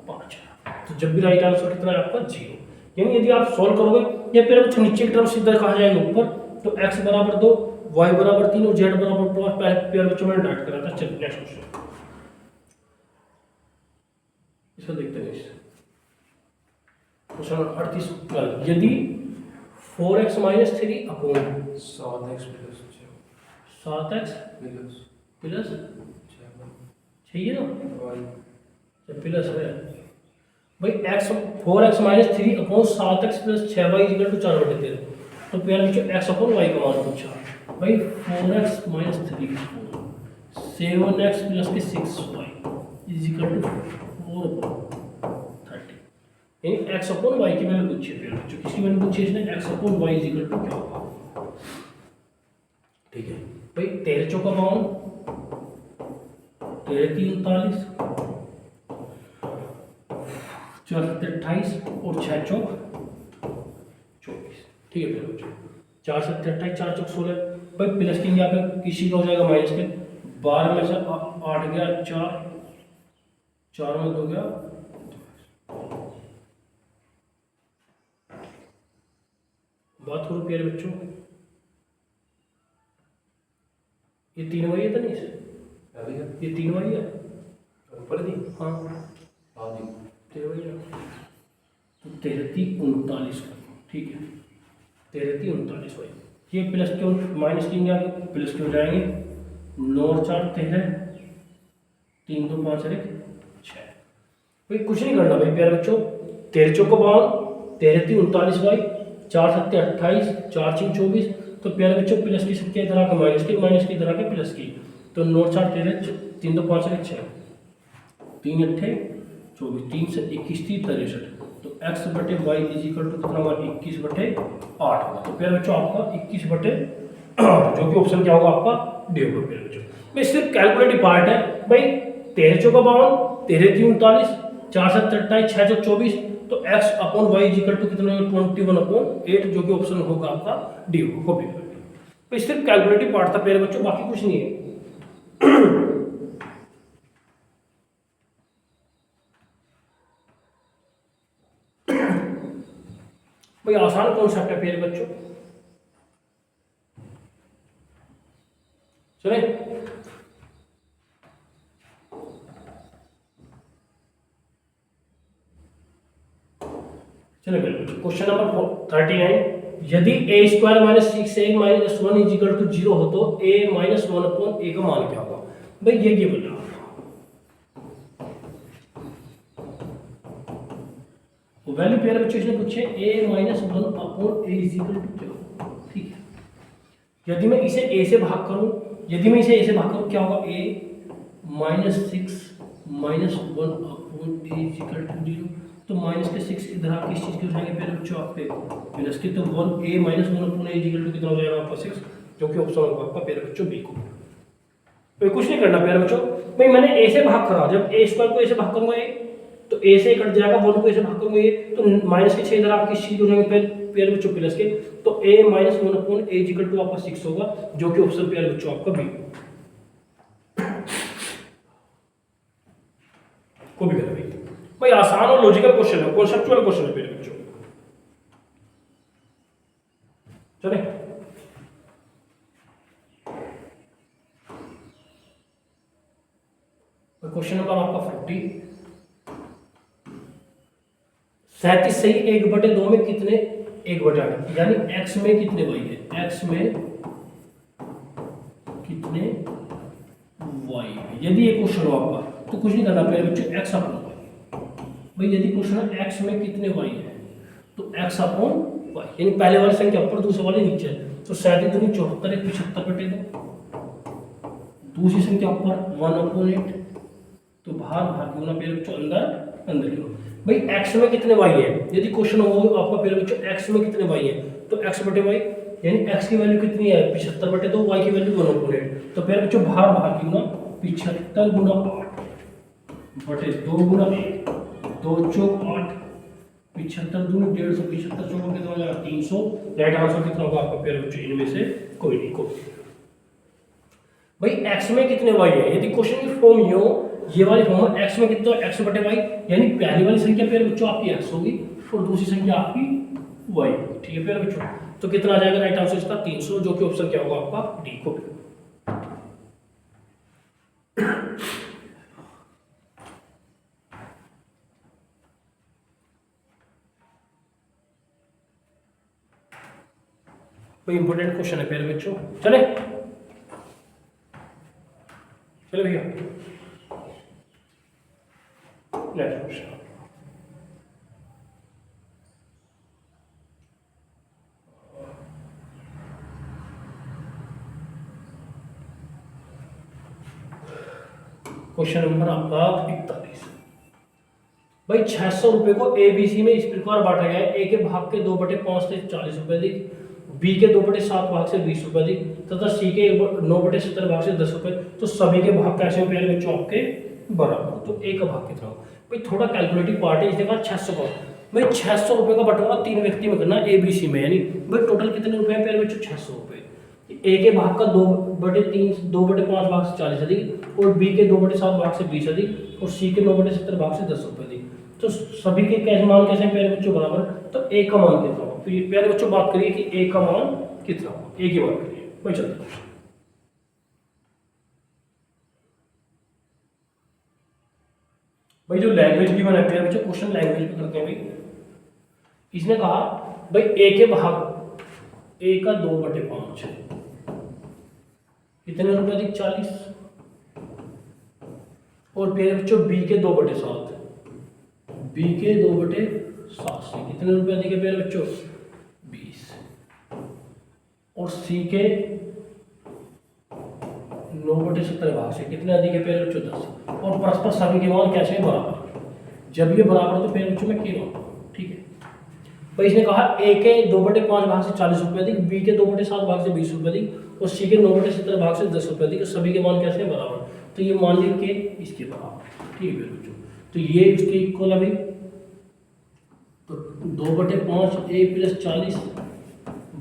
5 है, तो जब भी राइट आंसर कितना है आपका 0। यानी यदि आप सॉल्व करोगे ये प्यारे बच्चों नीचे की तरफ सीधा कहा जाएगा ऊपर, तो x बराबर 2 y बराबर 3 और z बराबर 5 प्यारे बच्चों मैंने डाट करा था। चलिए नेक्स्ट क्वेश्चन इसको देखते हैं। क्वेश्चन 38 यदि 4x minus 3 upon 7x plus 7x plus चाहिए ना जब प्लस है भाई x 4x minus 3 upon 7x plus 6y equal to 4/13, तो प्यारे बच्चों x अपॉन y का मान पूछा भाई। 4x माइनस 3 7x प्लस के 6y इज इक्वल टू 4/30, यानी x अपॉन y की वैल्यू पूछी है प्यारे बच्चों। किसकी वैल्यू पूछी है इसने, x upon y is equal to क्या होगा। ठीक है भाई, 13 चौका 52 13 3 39 4 7 28 और 6 चौक 24। ठीक है प्यारे बच्चों, 4 7 28 4 चौक 16 भाई, प्लस के यहाँ पे किसी का हो जाएगा माइनस के, 12 में से 8 गया 4 में 2 गया, बात करो प्यारे बच्चों ये 3 वही है तो नहीं से ये 3 वही है ऊपर दी, हाँ हाँ जी 3 वही है, तो 13 3 39। ठीक है 13 3 39 वही, ये प्लस क्यों माइनस किएंगे आगे प्लस क्यों जाएंगे, 9 और 4 13 3 2 5 और 1 6 भाई। कुछ नहीं करना भाई प्यारे बच्चों, 13 चौको 52 13 3 39 भाई, 4 7 28 4 6 24, तो प्यारे बच्चों प्लस की संख्या इधर आके माइनस की इधर आके प्लस की, तो 9 4 13 3 2 5 और 6 3 8 24 3 से 21 30 63, तो x बटे वाई इज इक्वल टू कितना होगा 21 बटे 8 होगा। तो प्यारे बच्चों आपका 21 बटे 8 जो कि ऑप्शन क्या होगा आपका डी होगा प्यारे बच्चों। भाई सिर्फ कैलकुलेटिव पार्ट है भाई, 13 चौका 52 13 3 39 4 7 28 6 चौक 24, तो x upon y is equal to कितना होगा 21/8 जो कि ऑप्शन होगा आपका डी होगा। तो सिर्फ कैलकुलेटिव पार्ट था प्यारे बच्चों, बाकी कुछ नहीं है। भाई आसान कॉन्सेप्ट है प्यारे बच्चों, चले। चलो क्वेश्चन नंबर 39, यदि a square minus 6a minus 1 is equal to 0 हो तो a माइनस 1 अपॉन a का मान क्या होगा? भाई ये गिवन है, वैल्यू प्यारे बच्चों इसने पूछे a minus 1 upon a is equal to 0, ठीक है। यदि मैं इसे a से भाग करूं, यदि मैं इसे a से भाग करूं क्या होगा? a minus 6 minus 1 upon a is equal to 0, तो माइनस के 6 इधर आप किस चीज के हो जाएंगे प्यारे बच्चों? आपके प्लस के, तो 1 a minus 1 upon a is equal to कितना हो जाएगा आपका? 6, जो कि ऑप्शन होगा आपका प्यारे बच्चों बी को। तो कुछ नहीं करना प्यारे बच्चों, भाई मैंने a से भाग करा, जब a स्क्वायर को a से भाग करूंगा a, तो a से कट जाएगा, 1 को a से भाग करूंगा a, तो माइनस के 6 इधर आप किस चीज हो जाएंगे प्यारे बच्चों? प्लस के, तो a minus 1 upon a is equal to आपका 6 होगा, जो कि ऑप्शन प्यारे बच्चों आपका बी को भी करें भाई आसान और लॉजिकल क्वेश्चन है, कॉन्सेप्चुअल क्वेश्चन है मेरे बच्चों, चले। क्वेश्चन नंबर आपका 40, 37 सही 1/2 में कितने 1/8 यानी x में कितने y है? x में कितने y है? यदि ये क्वेश्चन हो आपका तो कुछ नहीं करना पड़ेगा बच्चों, x अपॉन y। भाई यदि क्वेश्चन है x में कितने y है तो x अपॉन y, यानी पहले वाली संख्या ऊपर दूसरे वाले नीचे, तो 37 दूनी 74 एक 75/2, दूसरी संख्या ऊपर 1/8, तो बाहर क्यों ना पेड़ बच्चों अंदर क्यों? भाई x में कितने y है? यदि क्वेश्चन हो आपका पेड़ बच्चों x में कितने y है तो x/y, यानी x की वैल्यू कितनी है? 75/2, y की वैल्यू 1/8, तो पेड़ बच्चों बाहर क्यों ना 75 गुना 8 बटे 2 गुना 1, 2 चौक 8, 75 दूनी 150, 75 चौकों कितना हो जाएगा? 300। राइट आंसर कितना होगा आपका पेड़ बच्चों? इनमें से कोई नहीं को। भाई x में कितने y है? यदि क्वेश्चन की फॉर्म ये वाली फॉर्म x में कितना x/y, यानी पहली वाली संख्या प्यारे बच्चों आपकी x होगी और दूसरी संख्या आपकी y, ठीक है प्यारे बच्चों। तो कितना आ जाएगा राइट आंसर इसका? 300, जो कि ऑप्शन क्या होगा आपका? डी को। कोई इंपॉर्टेंट क्वेश्चन है प्यारे बच्चों, चले भैया नेक्स्ट क्वेश्चन। क्वेश्चन नंबर आपका 41, भाई 600 रुपए को ABC में इस प्रकार बांटा गया है, A के भाग के 2/5 से 40 रुपए अधिक, B के 2/7 भाग से 20 रुपए अधिक तथा C के 9/17 भाग से 10 रुपए, तो सभी के भाग कैसे प्यारे बच्चों आपके बराबर, तो A का भाग कितना होगा? भाई थोड़ा कैलकुलेटिव पार्ट है, इसके बाद 600 का, भाई 600 रुपए का बंटवारा 3 व्यक्ति में करना ABC में, यानी भाई टोटल कितने रुपए हैं प्यारे बच्चों? 600 रुपए। A के भाग का 2/3 2/5 भाग से 40 अधिक और B के 2/7 भाग से 20 अधिक और C के 9/17 भाग से 10 रुपए अधिक, तो सभी के कैसे मान कैसे प्यारे बच्चों बराबर, तो A का मान कितना होगा? तो ये प्यारे बच्चों बात करिए कि A का मान कितना होगा, A की बात करिए। भाई चलते हैं, भाई जो लैंग्वेज की बना प्यारे बच्चों, क्वेश्चन लैंग्वेज पे करते हैं भाई। इसने कहा भाई A के भाग A का 2/5 कितने रुपए अधिक? 40, और प्यारे बच्चों B के 2/7, B के 2/7 से कितने रुपए अधिक है प्यारे बच्चों? 20, और C के 9/17 भाग से कितने अधिक है प्यारे बच्चों? 10, और परस्पर सभी के मान कैसे हैं? बराबर। जब ये बराबर तो प्यारे बच्चों में के मान, ठीक है। भाई इसने कहा A के 2/5 भाग से 40 रुपए अधिक, B के 2/7 भाग से 20 रुपए अधिक और C के 9/17 भाग से 10 रुपए अधिक, सभी के मान कैसे हैं? बराबर। तो ये मान ली के इसके बराबर, ठीक है बच्चों। तो ये इसके इक्वल है भाई, तो 2/5 A + 40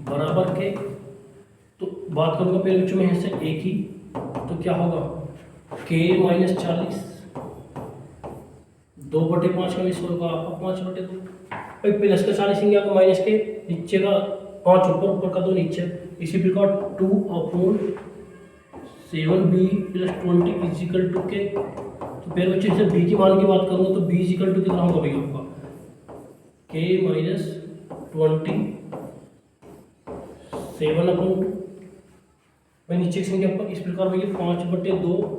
बराबर के, तो बात करूंगा पहले बच्चों में यहाँ से A की, तो क्या होगा? K - 40 2/5 का भी होगा आपका 5/2, भाई प्लस का 40 इंगे आपका माइनस के नीचे का 5 ऊपर, ऊपर का 2 नीचे। इसी प्रकार 2/7b प्लस 20 इजिकल टू के। तो फिर बच्चे जैसे b की मान की बात करूँगा तो b इजिकल टू कितना होगा भाई आपका k माइनस 20 7/2। भाई नीचे की संख्या आपका इस प्रकार होगी 5/2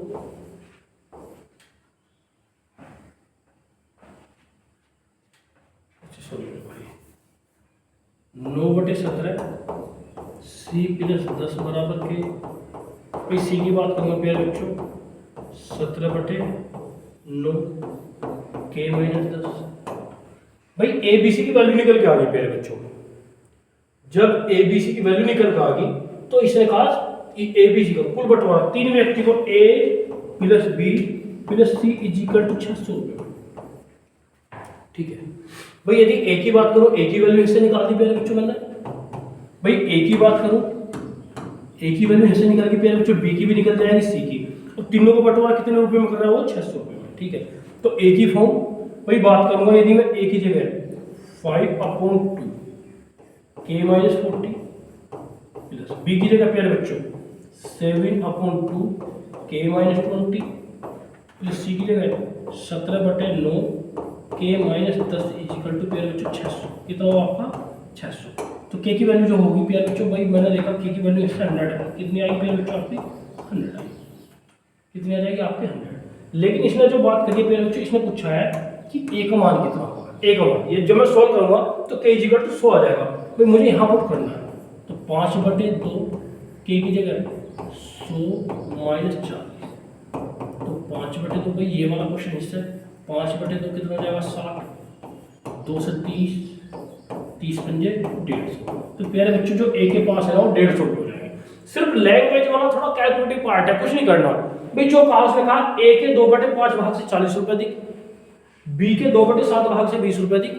9/17 सी प्लस 10 बराबर के। भाई सी की बात करूँगा प्यारे बच्चों 17/9 के माइनस 10। भाई ए बी सी की वैल्यू निकल के आ गई प्यारे बच्चों। जब ए बी सी की वैल्यू निकल के आ गई तो इसने कहा ए बी सी का कुल बंटवारा 3 व्यक्ति को A plus B plus C is equal to 600 रुपये। ठीक है भाई, यदि ए की बात करूं ए की वैल्यू इससे निकाल दी प्यारे बच्चों मैंने। भाई ए की बात करूं ए की वैल्यू इससे निकाल के प्यारे बच्चों बी की भी निकल जाएगी सी की, और तीनों को बंटवारा कितने रुपए में कर रहा है वो 600 रुपये में। ठीक है, तो ए की फॉर्म भाई बात करूंगा यदि मैं ए की जगह 5/2 के माइनस 40 प्लस बी की जगह प्यारे बच्चों 7/2 के माइनस 20 प्लस सी की जगह 17/9 के माइनस 10 इजिकल टू प्यारे बच्चों 600। कितना होगा आपका 600। तो के की वैल्यू जो होगी प्यारे बच्चों, भाई मैंने देखा के की वैल्यू इससे 100 है। कितनी आई प्यारे बच्चों आपकी 100 आई। कितनी आ जाएगी आपके 100। लेकिन इसने जो बात करी प्यारे बच्चों, इसने पूछा है कि ए का मान कितना होगा। ए का मान ये जब मैं सोल्व करूंगा तो के इजिकल टू 100 आ जाएगा। भाई मुझे यहाँ पुट करना है तो 5/2 के की जगह 100 माइनस 40। तो 5/2 भाई ये वाला क्वेश्चन इससे 5/2 कितना हो जाएगा 60, 2 से 30, 30 पंजे 150। तो प्यारे बच्चों जो ए के पास है ना वो 150 रुपये हो जाएंगे। सिर्फ लैंग्वेज वाला थोड़ा कैलकुलेटिव पार्ट है, कुछ नहीं करना। भाई जो कहा उसने कहा ए के 2/5 भाग से 40 रुपये अधिक, बी के 2/7 भाग से 20 रुपये अधिक,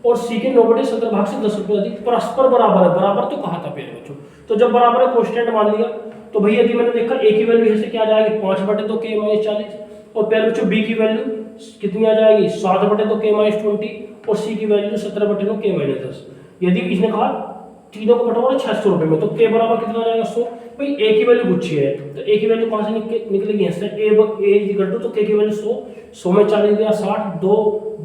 और सी के 9/17 भाग से 10 रुपये अधिक। परस्पर बराबर है, बराबर तो कहा था प्यारे बच्चों। तो जब बराबर है कोष्टेंट मान लिया। तो भाई यदि मैंने देखा ए की वैल्यू ऐसे क्या आ जाएगी 5/2 के माइनस 40, और प्यारे बच्चों बी की वैल्यू कितनी आ जाएगी 7/2 के माइनस 20, और सी की वैल्यू 17/2 के माइनस 10। यदि इसने कहा तीनों को बंटवारा 600 रुपये में, तो के बराबर कितना आ जाएगा 100। भाई ए की वैल्यू पूछी है तो ए की वैल्यू कहाँ से निकलेगी इससे ए इक्वल टू, तो के की वैल्यू 100, 100 में 40 गया 60,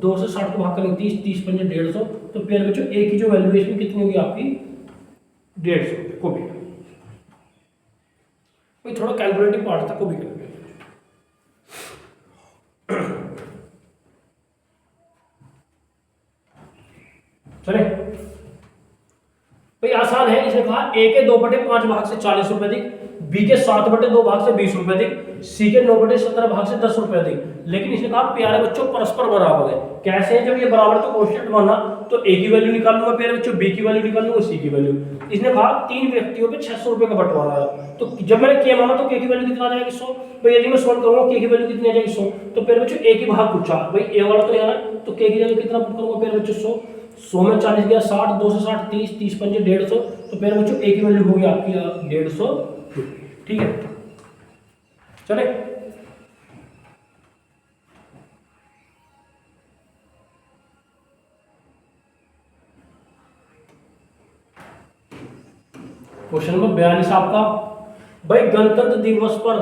2 से 60 को भाग करेंगे 30, 30 पंजे 150। तो प्यारे बच्चों ए की जो वैल्यू है इसमें कितनी होगी आपकी 150 रुपये को भी। भाई थोड़ा कैलकुलेटिव पार्ट था को भी करेंगे। चले भाई आसान है। इसने कहा ए के 2/5 भाग से 40 रुपए अधिक, बी के 7/2 भाग से 20 रुपए अधिक, सी के 9/17 भाग से 10 रुपए अधिक। लेकिन इसने कहा प्यारे बच्चों परस्पर बराबर है। कैसे है, जब ये बराबर तो कोष्टेंट माना तो ए की वैल्यू निकाल लूंगा प्यारे बच्चों, बी की वैल्यू निकाल लूंगा, सी की वैल्यू। इसने कहा 3 व्यक्तियों पे 600 रुपए का बंटवारा है। तो जब मैंने के माना तो के की वैल्यू कितना आ जाएगी 100। तो यदि मैं सोल्व करूंगा के की वैल्यू कितनी आ जाएगी 100। तो प्यारे बच्चों ए की भाग पूछा, भाई ए वाला तो यहाँ है, तो के की जगह कितना पुट करूंगा प्यारे बच्चों 100, 100 में 40 गया 60, 2 से 60, 30, 30 पंजे 150। तो प्यारे बच्चों ए की वैल्यू होगी आपकी 150। ठीक है, चले क्वेश्चन नंबर 42 आपका। भाई गणतंत्र दिवस पर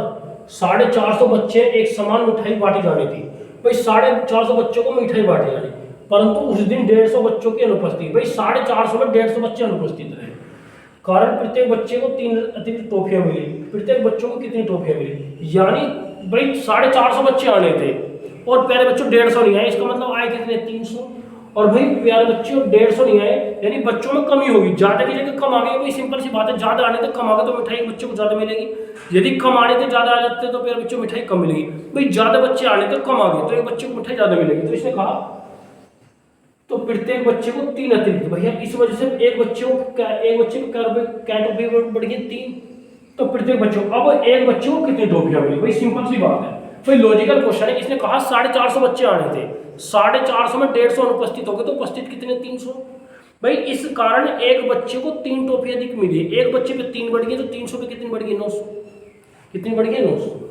450 बच्चे एक समान मिठाई बांटी जानी थी। भाई 450 बच्चों को मिठाई बांटी जानी, परंतु उस दिन 150 बच्चों की अनुपस्थिति। भाई 450 में 150 बच्चे अनुपस्थित रहे, कारण प्रत्येक बच्चे को 3 अतिरिक्त टॉफियां मिली। प्रत्येक बच्चों को कितनी टॉफियां मिली, यानी भाई 450 बच्चे आने थे और प्यारे बच्चों 150 नहीं आए। इसका मतलब आए कितने 300, और भाई प्यारे बच्चों 150 नहीं आए, यानी बच्चों में कमी होगी। ज्यादा की जगह कम आ गए। भाई सिंपल सी बात है, ज्यादा आने थे कम आ गए तो मिठाई बच्चों को ज्यादा मिलेगी। यदि कम आने थे ज्यादा आ जाते तो प्यारे बच्चों मिठाई कम मिलेगी। भाई ज्यादा बच्चे आने थे कम आ गए तो एक बच्चे को मिठाई ज्यादा मिलेगी। तो इसने कहा तो प्रत्येक बच्चे को 3 अतिरिक्त। भैया इस वजह से एक बच्चे को क्या टॉफी बढ़ गई 3, तो प्रत्येक बच्चों अब एक बच्चे को कितनी टॉफियां मिली। भाई सिंपल सी बात है, भाई लॉजिकल क्वेश्चन है। इसने कहा 450 बच्चे आने थे, 450 में 150 अनुपस्थित हो गए, तो उपस्थित कितने 300। भाई इस कारण एक बच्चे को 3 टॉफी अधिक मिली। एक बच्चे पे 3 बढ़ गई, तो 300 पे कितनी बढ़ गई 900। कितनी बढ़ गई 900।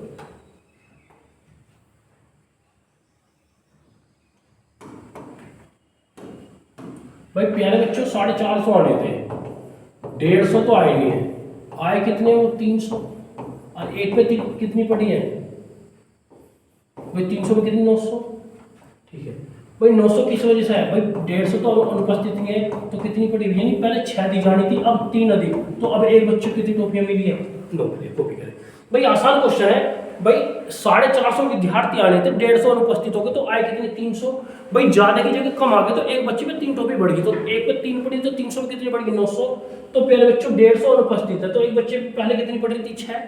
भाई प्यारे बच्चों 450 आने थे, 150 तो आए नहीं है, आए कितने वो 300, और एक पे कितनी पड़ी है भाई 300 में कितनी 900, ठीक है भाई 900 किस वजह से है भाई 150 तो अनुपस्थित ही है, तो कितनी पड़ी यानी पहले 6 दी जानी थी, अब 3 अधिक, तो अब एक बच्चे को कितनी टोपियां मिली है 9, कॉपी करें भाई। आसान क्वेश्चन है भाई, 450 विद्यार्थी आने थे, 150 अनुपस्थित हो गए, तो आए कितने 300, भाई ज्यादा की जगह कम आ गए, तो एक बच्चे में 3 टोपी बढ़ गई, तो एक पे 3 पड़ी तो 300 में कितनी बढ़ गई 900, तो प्यारे बच्चों 150 अनुपस्थित है, तो एक बच्चे पहले कितनी पड़ी थी 6,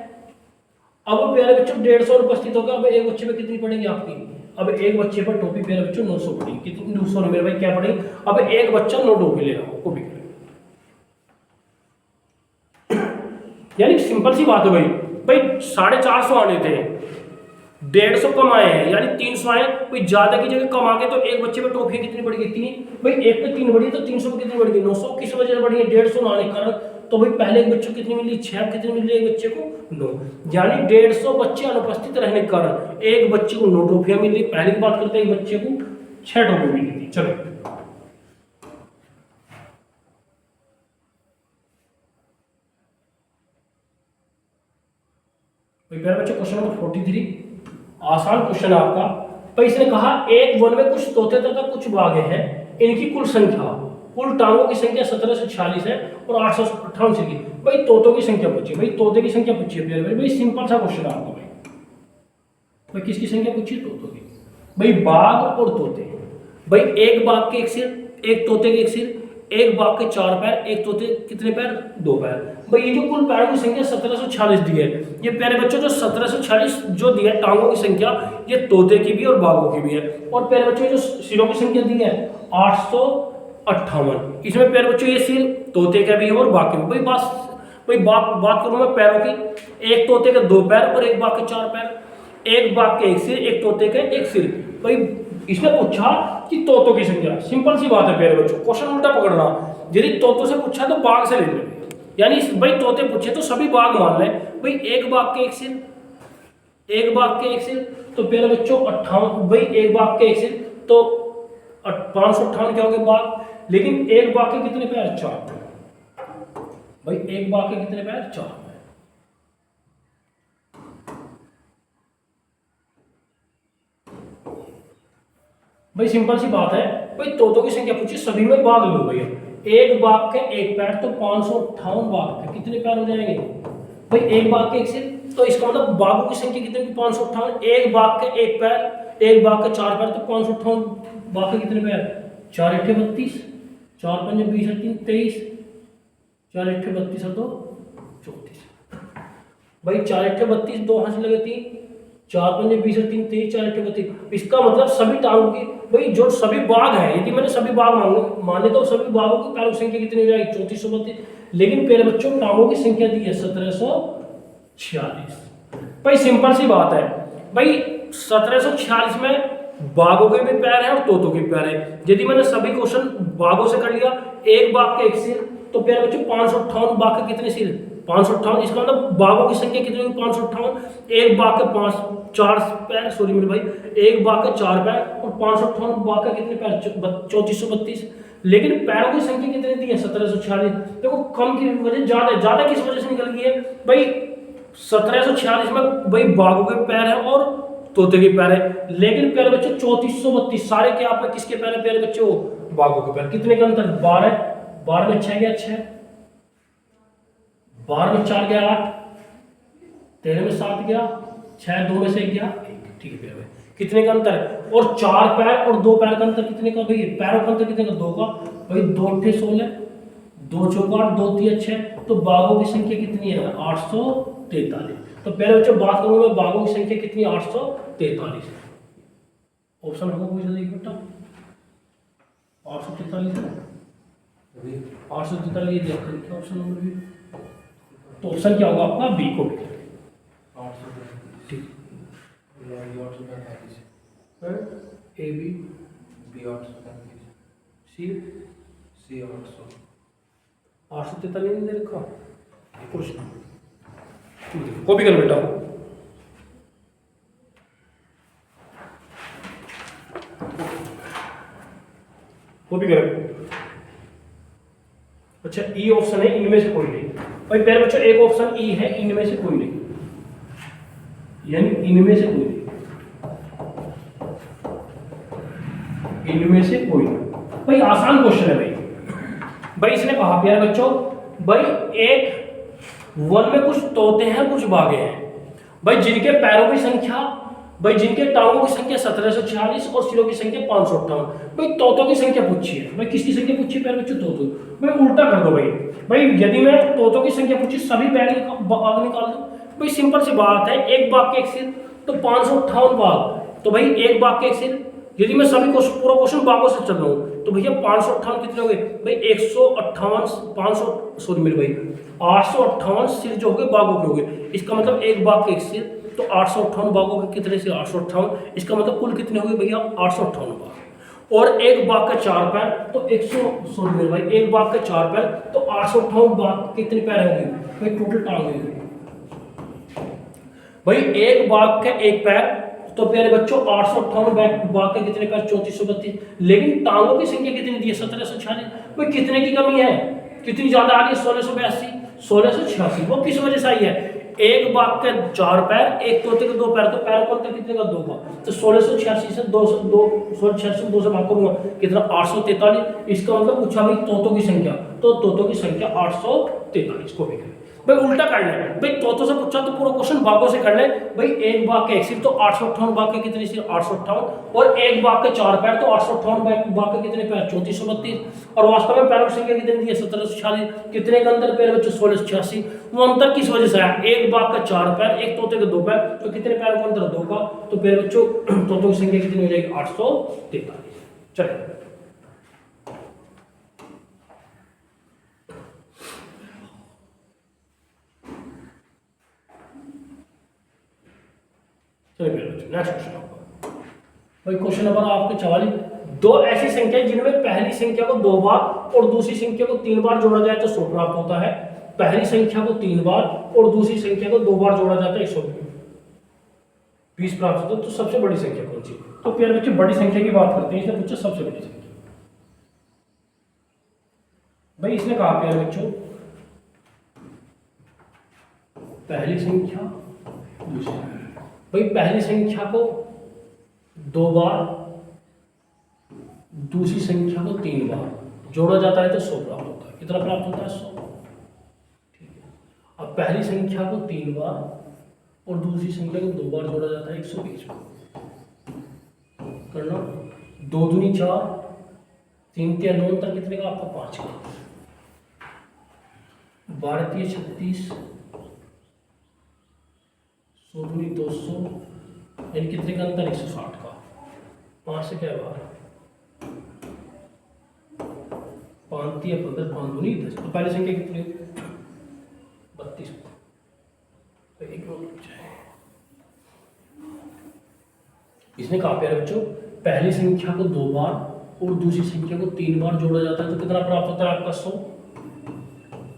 अब प्यारे बच्चों 150 अनुपस्थित होगा, अब एक बच्चे पे कितनी पड़ेगी आपकी, अब एक बच्चे पर टोपी प्यारे बच्चों 900 पड़ेगी, कितनी 900 मेरे भाई क्या पड़ेगी, अब एक बच्चा 9 टोपी ले रहा हो, कॉपी करें। यानी सिंपल सी बात है भाई, भाई 450 आने थे, 150 कम आए हैं, यानी 300 आए, कोई ज्यादा की जगह कम आ गए, तो एक बच्चे पे टोपी कितनी बढ़ गई 3, भाई एक पे 3 बढ़ी तो 300 पे कितनी बढ़ गई 900, किस वजह से बढ़ी है 150 आने के कारण, तो भाई पहले एक बच्चे को कितनी मिली 6, कितनी मिली एक बच्चे को 9, यानी 150 बच्चे अनुपस्थित रहने के कारण एक बच्चे को 9 टोपियां मिली, पहले की बात करते हैं एक बच्चे को 6 टोपी मिली थी। चलो भाई प्यारे बच्चों क्वेश्चन नंबर 43, आसान क्वेश्चन है आपका। भाई इसने कहा एक वन में कुछ तोते तथा कुछ बाघे हैं, इनकी कुल संख्या, कुल टांगों की संख्या 1746 है और 858 की, भाई तोतों की संख्या पूछी, भाई तोते की संख्या पूछी है प्यारे भाई, सिंपल सा क्वेश्चन है आपका भाई किसकी संख्या पूछी तोतों की, भाई बाघ और तोते, भाई एक बाघ के एक सिर, एक तोते के एक सिर, एक बाघ के 4 पैर, एक तोते कितने पैर 2 पैर, भाई ये जो कुल पैरों की संख्या 1746 दी है, ये प्यारे बच्चों जो 1746 जो दिया है टांगों की संख्या, ये तोते की भी और बाघों की भी है, और प्यारे बच्चों जो सिरों की संख्या दी है 858, इसमें प्यारे बच्चों ये सिर तोते का भी है और बाघ के भी, भाई बात करूं मैं पैरों की, एक तोते के 2 पैर और एक बाघ के 4 पैर, एक बाघ के एक सिर, एक तोते के एक सिर, भाई इसने पूछा कि तोतों की संख्या, सिंपल सी बात है प्यारे बच्चों, क्वेश्चन उल्टा पकड़ना, यदि तोतों से पूछा तो बाघ से ले लो, यानी भाई तोते पूछे तो सभी बाघ मान ले, भाई एक बाघ के एक सिर, एक बाघ के एक सिर, तो प्यारे बच्चों 58, भाई एक बाघ के एक सिर तो 558 क्या हो गए बाघ, लेकिन एक बाघ के कितने पैर 4, भाई एक बाघ के कितने पैर 4, भाई सिंपल सी बात है, भाई तोतों की संख्या पूछी सभी में बाघ लो भैया, एक बाघ के एक पैर तो 558 बाघ के कितने पैर हो जाएंगे, भाई एक बाघ के एक सिर, तो इसका मतलब बाघों की संख्या कितनी होगी 558, एक बाघ के एक पैर, एक बाघ के 4 पैर, तो 558 बाघ के कितने पैर 4 × 32, 4 × 5 20 3 23, 4 × 32 और 2 34, भाई 4 × 32 2 हाथ लगे 3, 4 × 5 20 3 23, 4 × 32, इसका मतलब सभी टांगों की, भाई जो सभी बाघ है, यदि मैंने सभी बाघ माने तो सभी बाघों की पैरों की संख्या कितनी हो जाएगी 3432, लेकिन प्यारे बच्चों टांगों की संख्या दी है 1746, भाई सिंपल सी बात है, भाई 1746 में बाघों के भी पैर हैं और तोतों के भी पैर हैं, यदि मैंने सभी क्वेश्चन बाघों से कर लिया, एक बाघ के एक सिर, तो प्यारे बच्चों 558 बाघ के कितने सिर 558, इसका मतलब बाघों की संख्या कितनी होगी 558, एक बाघ के 4 पैर, सॉरी मेरे भाई, एक बाघ के 4 पैर और 558 बाघ का कितने पैर 3432, लेकिन पैरों की संख्या कितनी दी है 1746, देखो कम की वजह ज्यादा किस वजह से निकल गई है भाई 1746 में भाई बाघों के पैर है और तोते के पैर है, लेकिन प्यारे बच्चों 3432 सारे के आप किसके पैर है प्यारे बच्चों बाघों के पैर, कितने का अंतर 12 में 6 गया 6, 12 में 4 गया 8, 13 में 7 गया 6, 2 में से 1 गया 1, ठीक है प्यारे, कितने का अंतर है, और 4 पैर और 2 पैर का अंतर कितने का भाई, पैरों का अंतर कितने का 2 का, भाई 2 × 16, 2 × 8, 2 × 3 = 6, तो बाघों की संख्या कितनी है 843, तो पहले बच्चों बात करूंगा मैं बाघों की संख्या कितनी 843, ऑप्शन होगा कोई जल्दी बेटा 843 है, 843 ये देखो ऑप्शन नंबर बी, तो ऑप्शन क्या होगा आपका बी को भी, ठीक ए बी बी 833, सी 800, 843 नहीं दे रखा कुछ, कॉपी कर बेटा, कॉपी कर, अच्छा ई ऑप्शन है, इनमें से कोई नहीं। भाई प्यारे बच्चों एक ऑप्शन ई है, इनमें से कोई नहीं, यानी इनमें से कोई नहीं, इनमें से कोई नहीं। भाई आसान क्वेश्चन है भाई। भाई इसने कहा प्यारे बच्चों, भाई एक वन में कुछ तोते हैं कुछ बाघे हैं, भाई जिनके पैरों की संख्या, भाई जिनके टांगों की संख्या 1746 और सिरों की संख्या 558। भाई तोतों की संख्या पूछी है, भाई किसकी संख्या पूछी है प्यारे बच्चों? तोतों। भाई उल्टा कर दो भाई। भाई यदि मैं तोतों की संख्या पूछी, सभी बाघ निकाल दो। भाई सिंपल सी बात है, एक बाघ के एक सिर तो 558 बाघ, तो भाई एक बाघ के एक सिर। यदि मैं सभी को पूरा क्वेश्चन बाघों से चल रहा हूँ तो भैया 558 कितने हो गए? भाई 158 500 सॉरी मेरे भाई 858 सिर जो हो गए बाघों के हो गए। इसका मतलब एक बाघ के एक सिर तो 858 बाघों के कितने सिर? 858। इसका मतलब कुल कितने हो गए भैया? 858 बाघ। और एक बाघ का 4 पैर तो 100 सॉरी मेरे भाई एक बाघ का 4 पैर तो 858 बाघ कितने पैर होंगे? भाई टोटल टांग होंगे भाई एक बाघ का एक पैर तो प्यारे बच्चों 858 बाघ के कितने पैर? 3432। लेकिन टांगों की संख्या कितनी दी है? 1746। भाई कितने की कमी है? कितनी ज्यादा आ रही है? 1682 1686। वो किस वजह से आई है? एक बाघ के 4 पैर, एक तोते के 2 पैर, तो पैर को अंतर कितने का? 2 का। तो 1686 से 2 से भाग करूंगा कितना? 843। इसका मतलब पूछा भाई तोतों की संख्या, तो तोतों की संख्या 843 को भी भाई उल्टा करना है। भाई तोतों से पूछा तो पूरा क्वेश्चन बाघों से करना है। भाई एक बाघ के एक सिर तो 858 बाघ के कितने सिर? 858। और एक बाघ के 4 पैर तो 858 बाघ के कितने पैर? 3432। और वास्तव में पैरों की संख्या कितनी दी है? 1746। कितने का अंतर पैर बच्चों? 1686। वो अंतर किस वजह से आया? एक बाघ का 4 पैर, एक तोते के 2 पैर, तो कितने पैरों का अंतर? 2 का। तो पैर बच्चों तोतों की संख्या कितनी हो जाएगी? 843। चलिए नेक्स्ट क्वेश्चन आपका। भाई क्वेश्चन नंबर आपके 44। दो ऐसी संख्या जिनमें पहली संख्या को 2 बार और दूसरी संख्या को 3 बार जोड़ा जाए तो 100 प्राप्त होता है। पहली संख्या को 3 बार और दूसरी संख्या को 2 बार जोड़ा जाता है 120 प्राप्त होता है। तो सबसे बड़ी संख्या कौन सी? तो प्यारे बच्चे बड़ी संख्या की बात करते हैं। इसने पूछा सबसे बड़ी संख्या। भाई इसने कहा प्यारे बच्चों पहली संख्या दूसरी। भाई पहली संख्या को 2 बार, दूसरी संख्या को 3 बार जोड़ा जाता है तो 100 प्राप्त होता है। कितना प्राप्त होता है? 100। ठीक है। अब पहली संख्या को 3 बार और दूसरी संख्या को 2 बार जोड़ा जाता है 120 करना। 2 दूनी 4, 3 के 9 तक कितने का? आपका 5 का। 12 3 36, 100 दूनी 200, यानी कितने का अंतर? 160 का। 5 से क्या बाहर? 5 3 15, 5 दूनी 10। तो पहली संख्या कितनी? 32। इसने कहा प्यारे बच्चों पहली संख्या को 2 बार और दूसरी संख्या को 3 बार जोड़ा जाता है तो कितना प्राप्त होता है? आपका 100।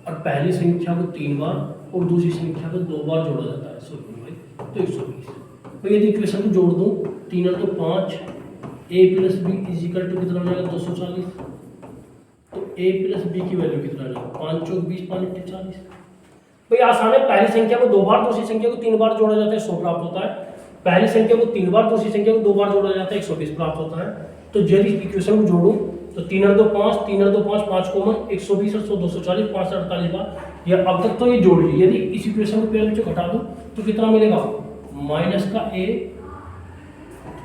और पहली संख्या को 3 बार और दूसरी संख्या को 2 बार जोड़ा जाता है 100 तो 120। तो यदि इक्वेशन को जोड़ दूं 3 और 2 5, a plus B is equal to कितना हो जाएगा? 240। तो a प्लस बी की वैल्यू कितना आ जाएगा? 5 चौक 20 5 8 40। भाई आसान है। पहली संख्या को 2 बार दूसरी संख्या को 3 बार जोड़ा जाता है 100 प्राप्त होता है। पहली संख्या को 3 बार दूसरी संख्या को 2 बार जोड़ा जाता है 120 प्राप्त होता है। तो यदि इक्वेशन को जोड़ूं तो 3 और 2 5, 3 और 2 5, 5 कॉमन 120 और 100 240, 5 से 48 बार। या अब तक तो ये जोड़ ली। यदि इस इक्वेशन को पेयर में घटा दूं तो कितना मिलेगा? माइनस का a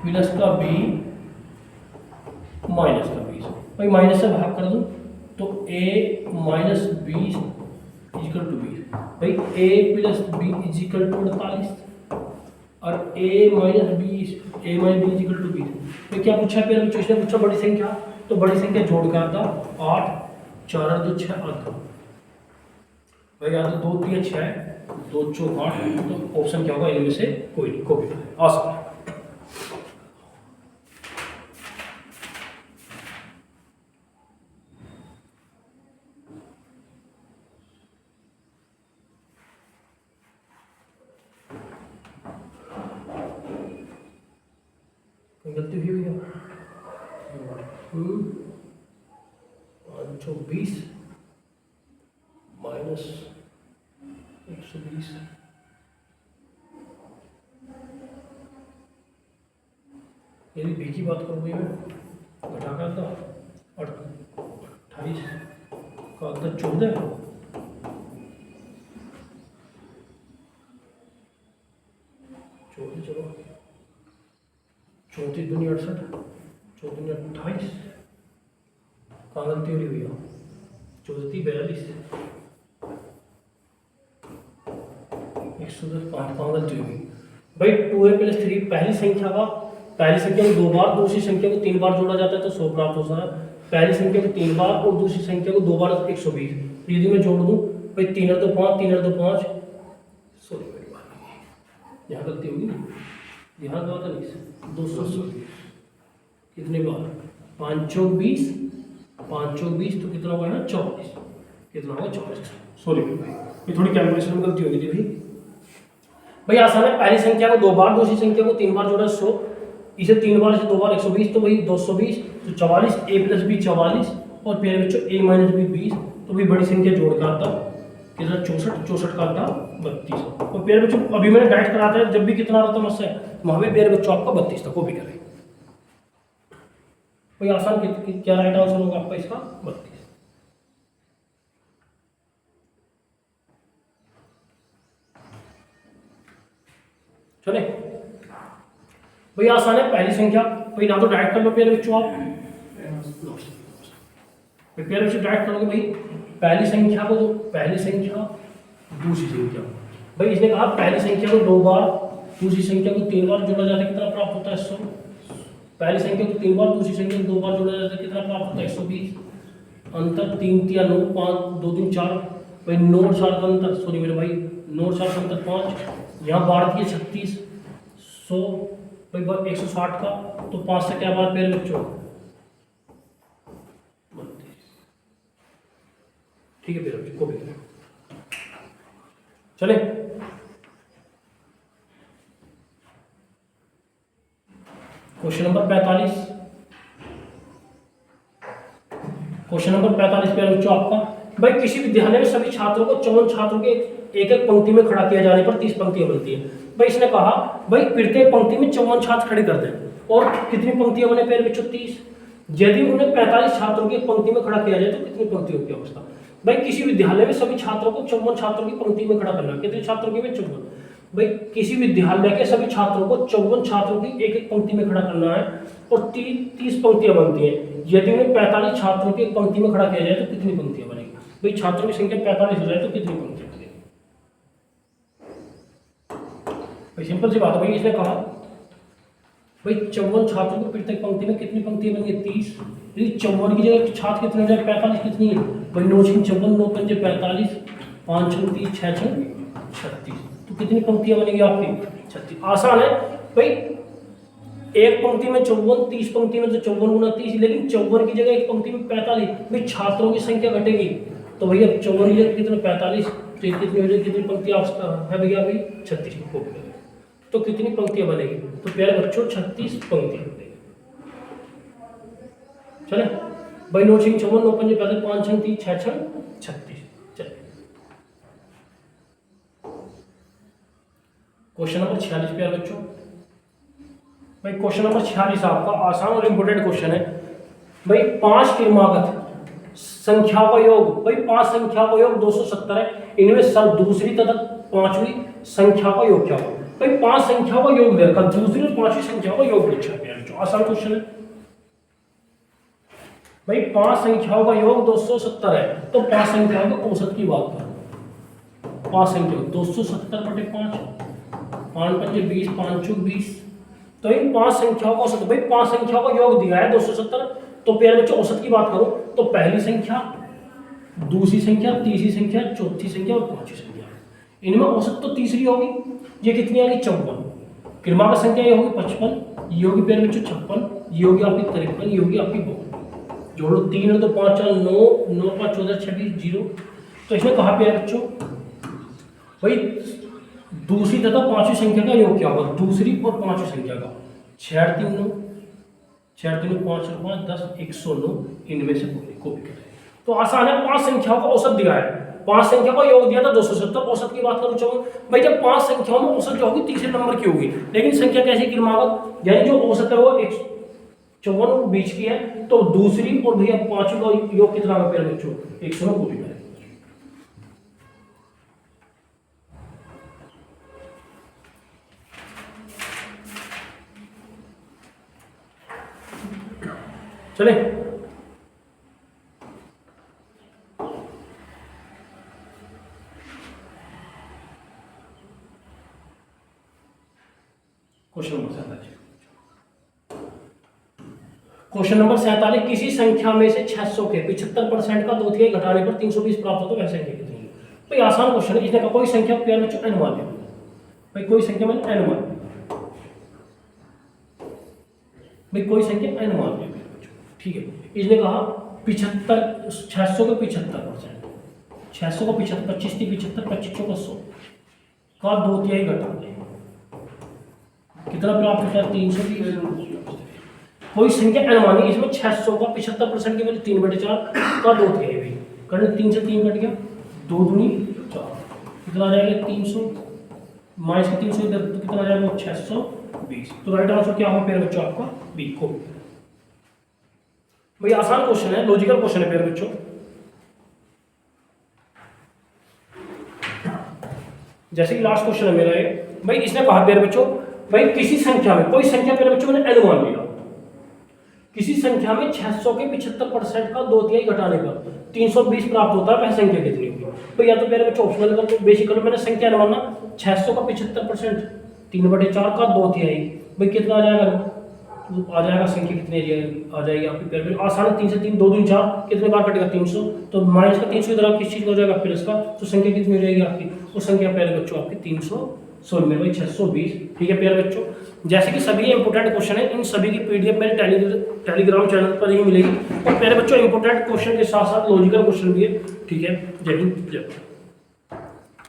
प्लस का b माइनस का 20। भाई माइनस से भाग कर दूं तो a माइनस 20 इक्वल टू 20। भाई a plus b is equal to 48 और a minus b equal to 20। तो क्या पूछा पेयर में? इसने पूछा बड़ी संख्या, तो बड़ी संख्या जोड़ के आता 8 4 और 2 6 8 2। भाई या तो 2 3 6 2 चौक 8। तो ऑप्शन क्या होगा? इनमें से कोई नहीं। कॉपी करें आसान है। गलती हुई है? 5 20 माइनस 120। यदि बी की बात करूँ भाई मैं घटा का था 28 का अंदर 14, 14 चलो 34 दूनी 68, 14 दूनी 28 कहाँ गलती हो रही भैया, 14 42 110 कहाँ गलती होगी भाई। 2a + 3 पहली संख्या का पहली संख्या को 2 बार दूसरी संख्या को 3 बार जोड़ा जाता है तो 100 प्राप्त होता है। पहली संख्या को 3 बार और दूसरी संख्या को 2 बार 120। तो यदि मैं जोड़ दूं भाई 3 और 2 5, 3 और 2 5, सॉरी मेरी बात यहाँ गलती होगी ना, यहाँ का नहीं 200 कितने बार 5 चौक 20, 5 चौक 20 तो कितना हुआ है 24, कितना होगा 24। सॉरी भाई ये थोड़ी कैलकुलेशन में गलती हो गई थी भाई आसान है। पहली संख्या को 2 बार दूसरी संख्या को 3 बार जोड़ा 100, इसे 3 बार से 2 बार 120 तो भाई 220 तो 44, a + b 44 और फिर बच्चों a - b 20 तो भाई बड़ी संख्या जोड़ का आता कितना 64, 64 का आता 32। और फिर बच्चों अभी मैंने डाइट कराता है जब भी कितना आता मुझसे वहाँ भी मेरे बच्चों आपका 32 तक वो भी करें कोई आसान क्या राइट आंसर होगा आपका इसका 32। चले भाई आसान है। पहली संख्या भाई ना तो डायरेक्ट कर लो प्यारे बच्चों आप, प्यारे बच्चों डायरेक्ट करोगे भाई पहली संख्या को पहली संख्या दूसरी संख्या भाई इसने कहा पहली संख्या को 2 बार दूसरी संख्या को 3 बार जोड़ा जाता है कितना प्राप्त होता है 100। पहली संख्या को 3 बार दूसरी संख्या को 2 बार जोड़ा जाता है कितना प्राप्त होता है 120। अंतर 3 3 9 5 2 3 4 भाई 9 4 का अंतर, सॉरी मेरे भाई 9 4 का अंतर 5, यहाँ बाढ़ दिए 36 100 भाई 160 का तो 5 से क्या बार पेड़ बच्चों ठीक है पेड़ बच्चों को भी करें। चले क्वेश्चन नंबर 45, क्वेश्चन नंबर 45 पेड़ बच्चों आपका भाई किसी विद्यालय में सभी छात्रों को 54 छात्रों के एक एक पंक्ति में खड़ा किया जाने पर 30 पंक्तियां बनती है। भाई इसने कहा भाई प्रत्येक पंक्ति में 54 छात्र खड़े कर दें और कितनी पंक्तियां बने पेड़ बच्चों 30। यदि उन्हें 45 छात्रों की पंक्ति में खड़ा किया जाए तो कितनी पंक्ति होती है अवस्था। भाई किसी विद्यालय में सभी छात्रों को 54 छात्रों की पंक्ति में खड़ा करना, कितने छात्रों की 54 भाई किसी विद्यालय के सभी छात्रों को 54 छात्रों की एक एक पंक्ति में खड़ा करना है और 30 पंक्तियां बनती हैं। यदि उन्हें 45 छात्रों की एक पंक्ति में खड़ा किया जाए तो कितनी पंक्तियां बनेगी। भाई छात्रों की संख्या 45 हो जाए तो कितनी पंक्तियां बनेगी। भाई सिंपल सी बात है भाई इसने कहा भाई 54 छात्रों को प्रत्येक पंक्ति में कितनी पंक्तियां बनेंगी 30। यदि 54 की जगह छात्र कितने हो जाए 45 कितनी है भाई 9 6 54 9 5 45 5 6 30 6 6 36 तो कितनी पंक्तियां बनेगी आपकी 36। आसान है भाई एक पंक्ति में 54 30 पंक्ति में तो 54 गुना 30, लेकिन 54 की जगह एक पंक्ति में 45 भाई छात्रों की संख्या घटेगी तो भैया 54 की जगह कितने 45 तो कितनी हो जाएगी कितनी पंक्तियां है भैया भाई 36 को तो कितनी पंक्तियां बनेगी तो प्यारे बच्चों 36 पंक्तियां बनेगी। चले भाई 9 6 54 9 5 5 6 30 6 6 36। चले क्वेश्चन नंबर 46 प्यारे बच्चों भाई क्वेश्चन नंबर 46 आपका आसान और इंपोर्टेंट क्वेश्चन है भाई 5 क्रमागत संख्या का योग भाई 5 संख्या का योग 270 है, इनमें सब दूसरी तथा पांचवी संख्या का योग क्या होगा। भाई 5 संख्या का योग दे रखा, दूसरी और पांचवी संख्या का योग पूछा है, आसान क्वेश्चन है भाई 5 संख्याओं का योग 270 है तो 5 संख्याओं के औसत की बात करो। 5 संख्या 270 बटे 5 5 5 20 5 चौक 20 तो इन 5 संख्याओं का औसत भाई 5 संख्याओं का योग दिया है 270 तो प्यारे बच्चों औसत की बात करो तो पहली संख्या दूसरी संख्या तीसरी संख्या चौथी संख्या और पांचवी संख्या, इनमें औसत तो तीसरी होगी, ये कितनी आ गई 54, क्रमागत संख्या ये होगी 55, ये होगी प्यारे बच्चों 56, ये होगी आपकी 53, ये होगी आपकी 52। जोड़ो 3 और 2 5 4 9 9 5 14 26 0। तो इसमें कहा प्यारे बच्चों भाई दूसरी तथा पांचवी संख्या का योग क्या होगा, दूसरी और पांचवी संख्या का 6 3 9 6 3 5 5 10 109 इनमें से कॉपी करें। तो आसान है 5 संख्याओं का औसत दिया है 5 संख्या का योग दिया था 270, औसत की बात करूं चलो भाई, जब 5 संख्याओं में औसत जो होगी तीसरे नंबर की होगी, लेकिन संख्या कैसी क्रमागत, यानी जो औसत है वो 154 बीच की है, तो दूसरी और भैया पांचवी का योग कितना होगा प्यारे बच्चों, 109 को भी है। चले क्वेश्चन नंबर 47। क्वेश्चन नंबर 47, किसी संख्या में से 600 के 75% का 2/3 घटाने पर 320 प्राप्त होता है, वह संख्या कितनी है? भाई आसान क्वेश्चन है, इसने कहा कोई संख्या प्यार बच्चों n मान ले, भाई कोई संख्या में n मान, भाई कोई संख्या n मान ले बच्चों, ठीक है। इसने कहा 75, 600 के 75%, 600 का 75, 25 थी 75, 25 का 100 का 2/3 घटा दे, कितना प्राप्त होता है? 320। कोई संख्या n मानी, इसमें 600 का 75% की वैल्यू 3/4 का 2/3 भी, करने 3 से 3 कट गया, 2 दूनी 4, कितना आ जाएगा? 300 माइनस के 300 इधर, तो कितना आ जाएगा? 620। तो राइट आंसर क्या होगा प्यारे बच्चों आपका? बी को। भाई आसान क्वेश्चन है, लॉजिकल क्वेश्चन है प्यारे बच्चों। जैसे कि लास्ट क्वेश्चन है मेरा ये, भाई इसने कहा प्यारे बच्चों, भाई किसी संख्या में, कोई संख्या प्यारे बच्चों मैंने n मान लिया, किसी संख्या में 600 के 75% का 2/3 घटाने पर 320 प्राप्त होता है, वह संख्या कितनी होगी? तो या तो मेरे बच्चों ऑप्शनल कर दो, बेसिकली मैंने संख्या न मानना, 600 का 75% 3/4 का 2/3, भाई कितना आ जाएगा? तो आ जाएगा संख्या कितनी आ जाएगी आपकी प्यारे बच्चों? आसान है, 3 से 3, 2 दूनी 4, कितने बार कटेगा? 300, तो माइनस का 300 इधर किस चीज का हो जाएगा? प्लस का, तो संख्या कितनी हो जाएगी आपकी? वो संख्या प्यारे बच्चों आपकी 316 में, भाई 620, ठीक है प्यारे बच्चों। जैसे कि सभी इंपोर्टेंट क्वेश्चन है, इन सभी की पीडीएफ मेरे टेलीग्राम चैनल पर ही मिलेगी, और प्यारे बच्चों इंपोर्टेंट क्वेश्चन के साथ साथ लॉजिकल क्वेश्चन भी है, ठीक है। जय हिंद, जय भारत।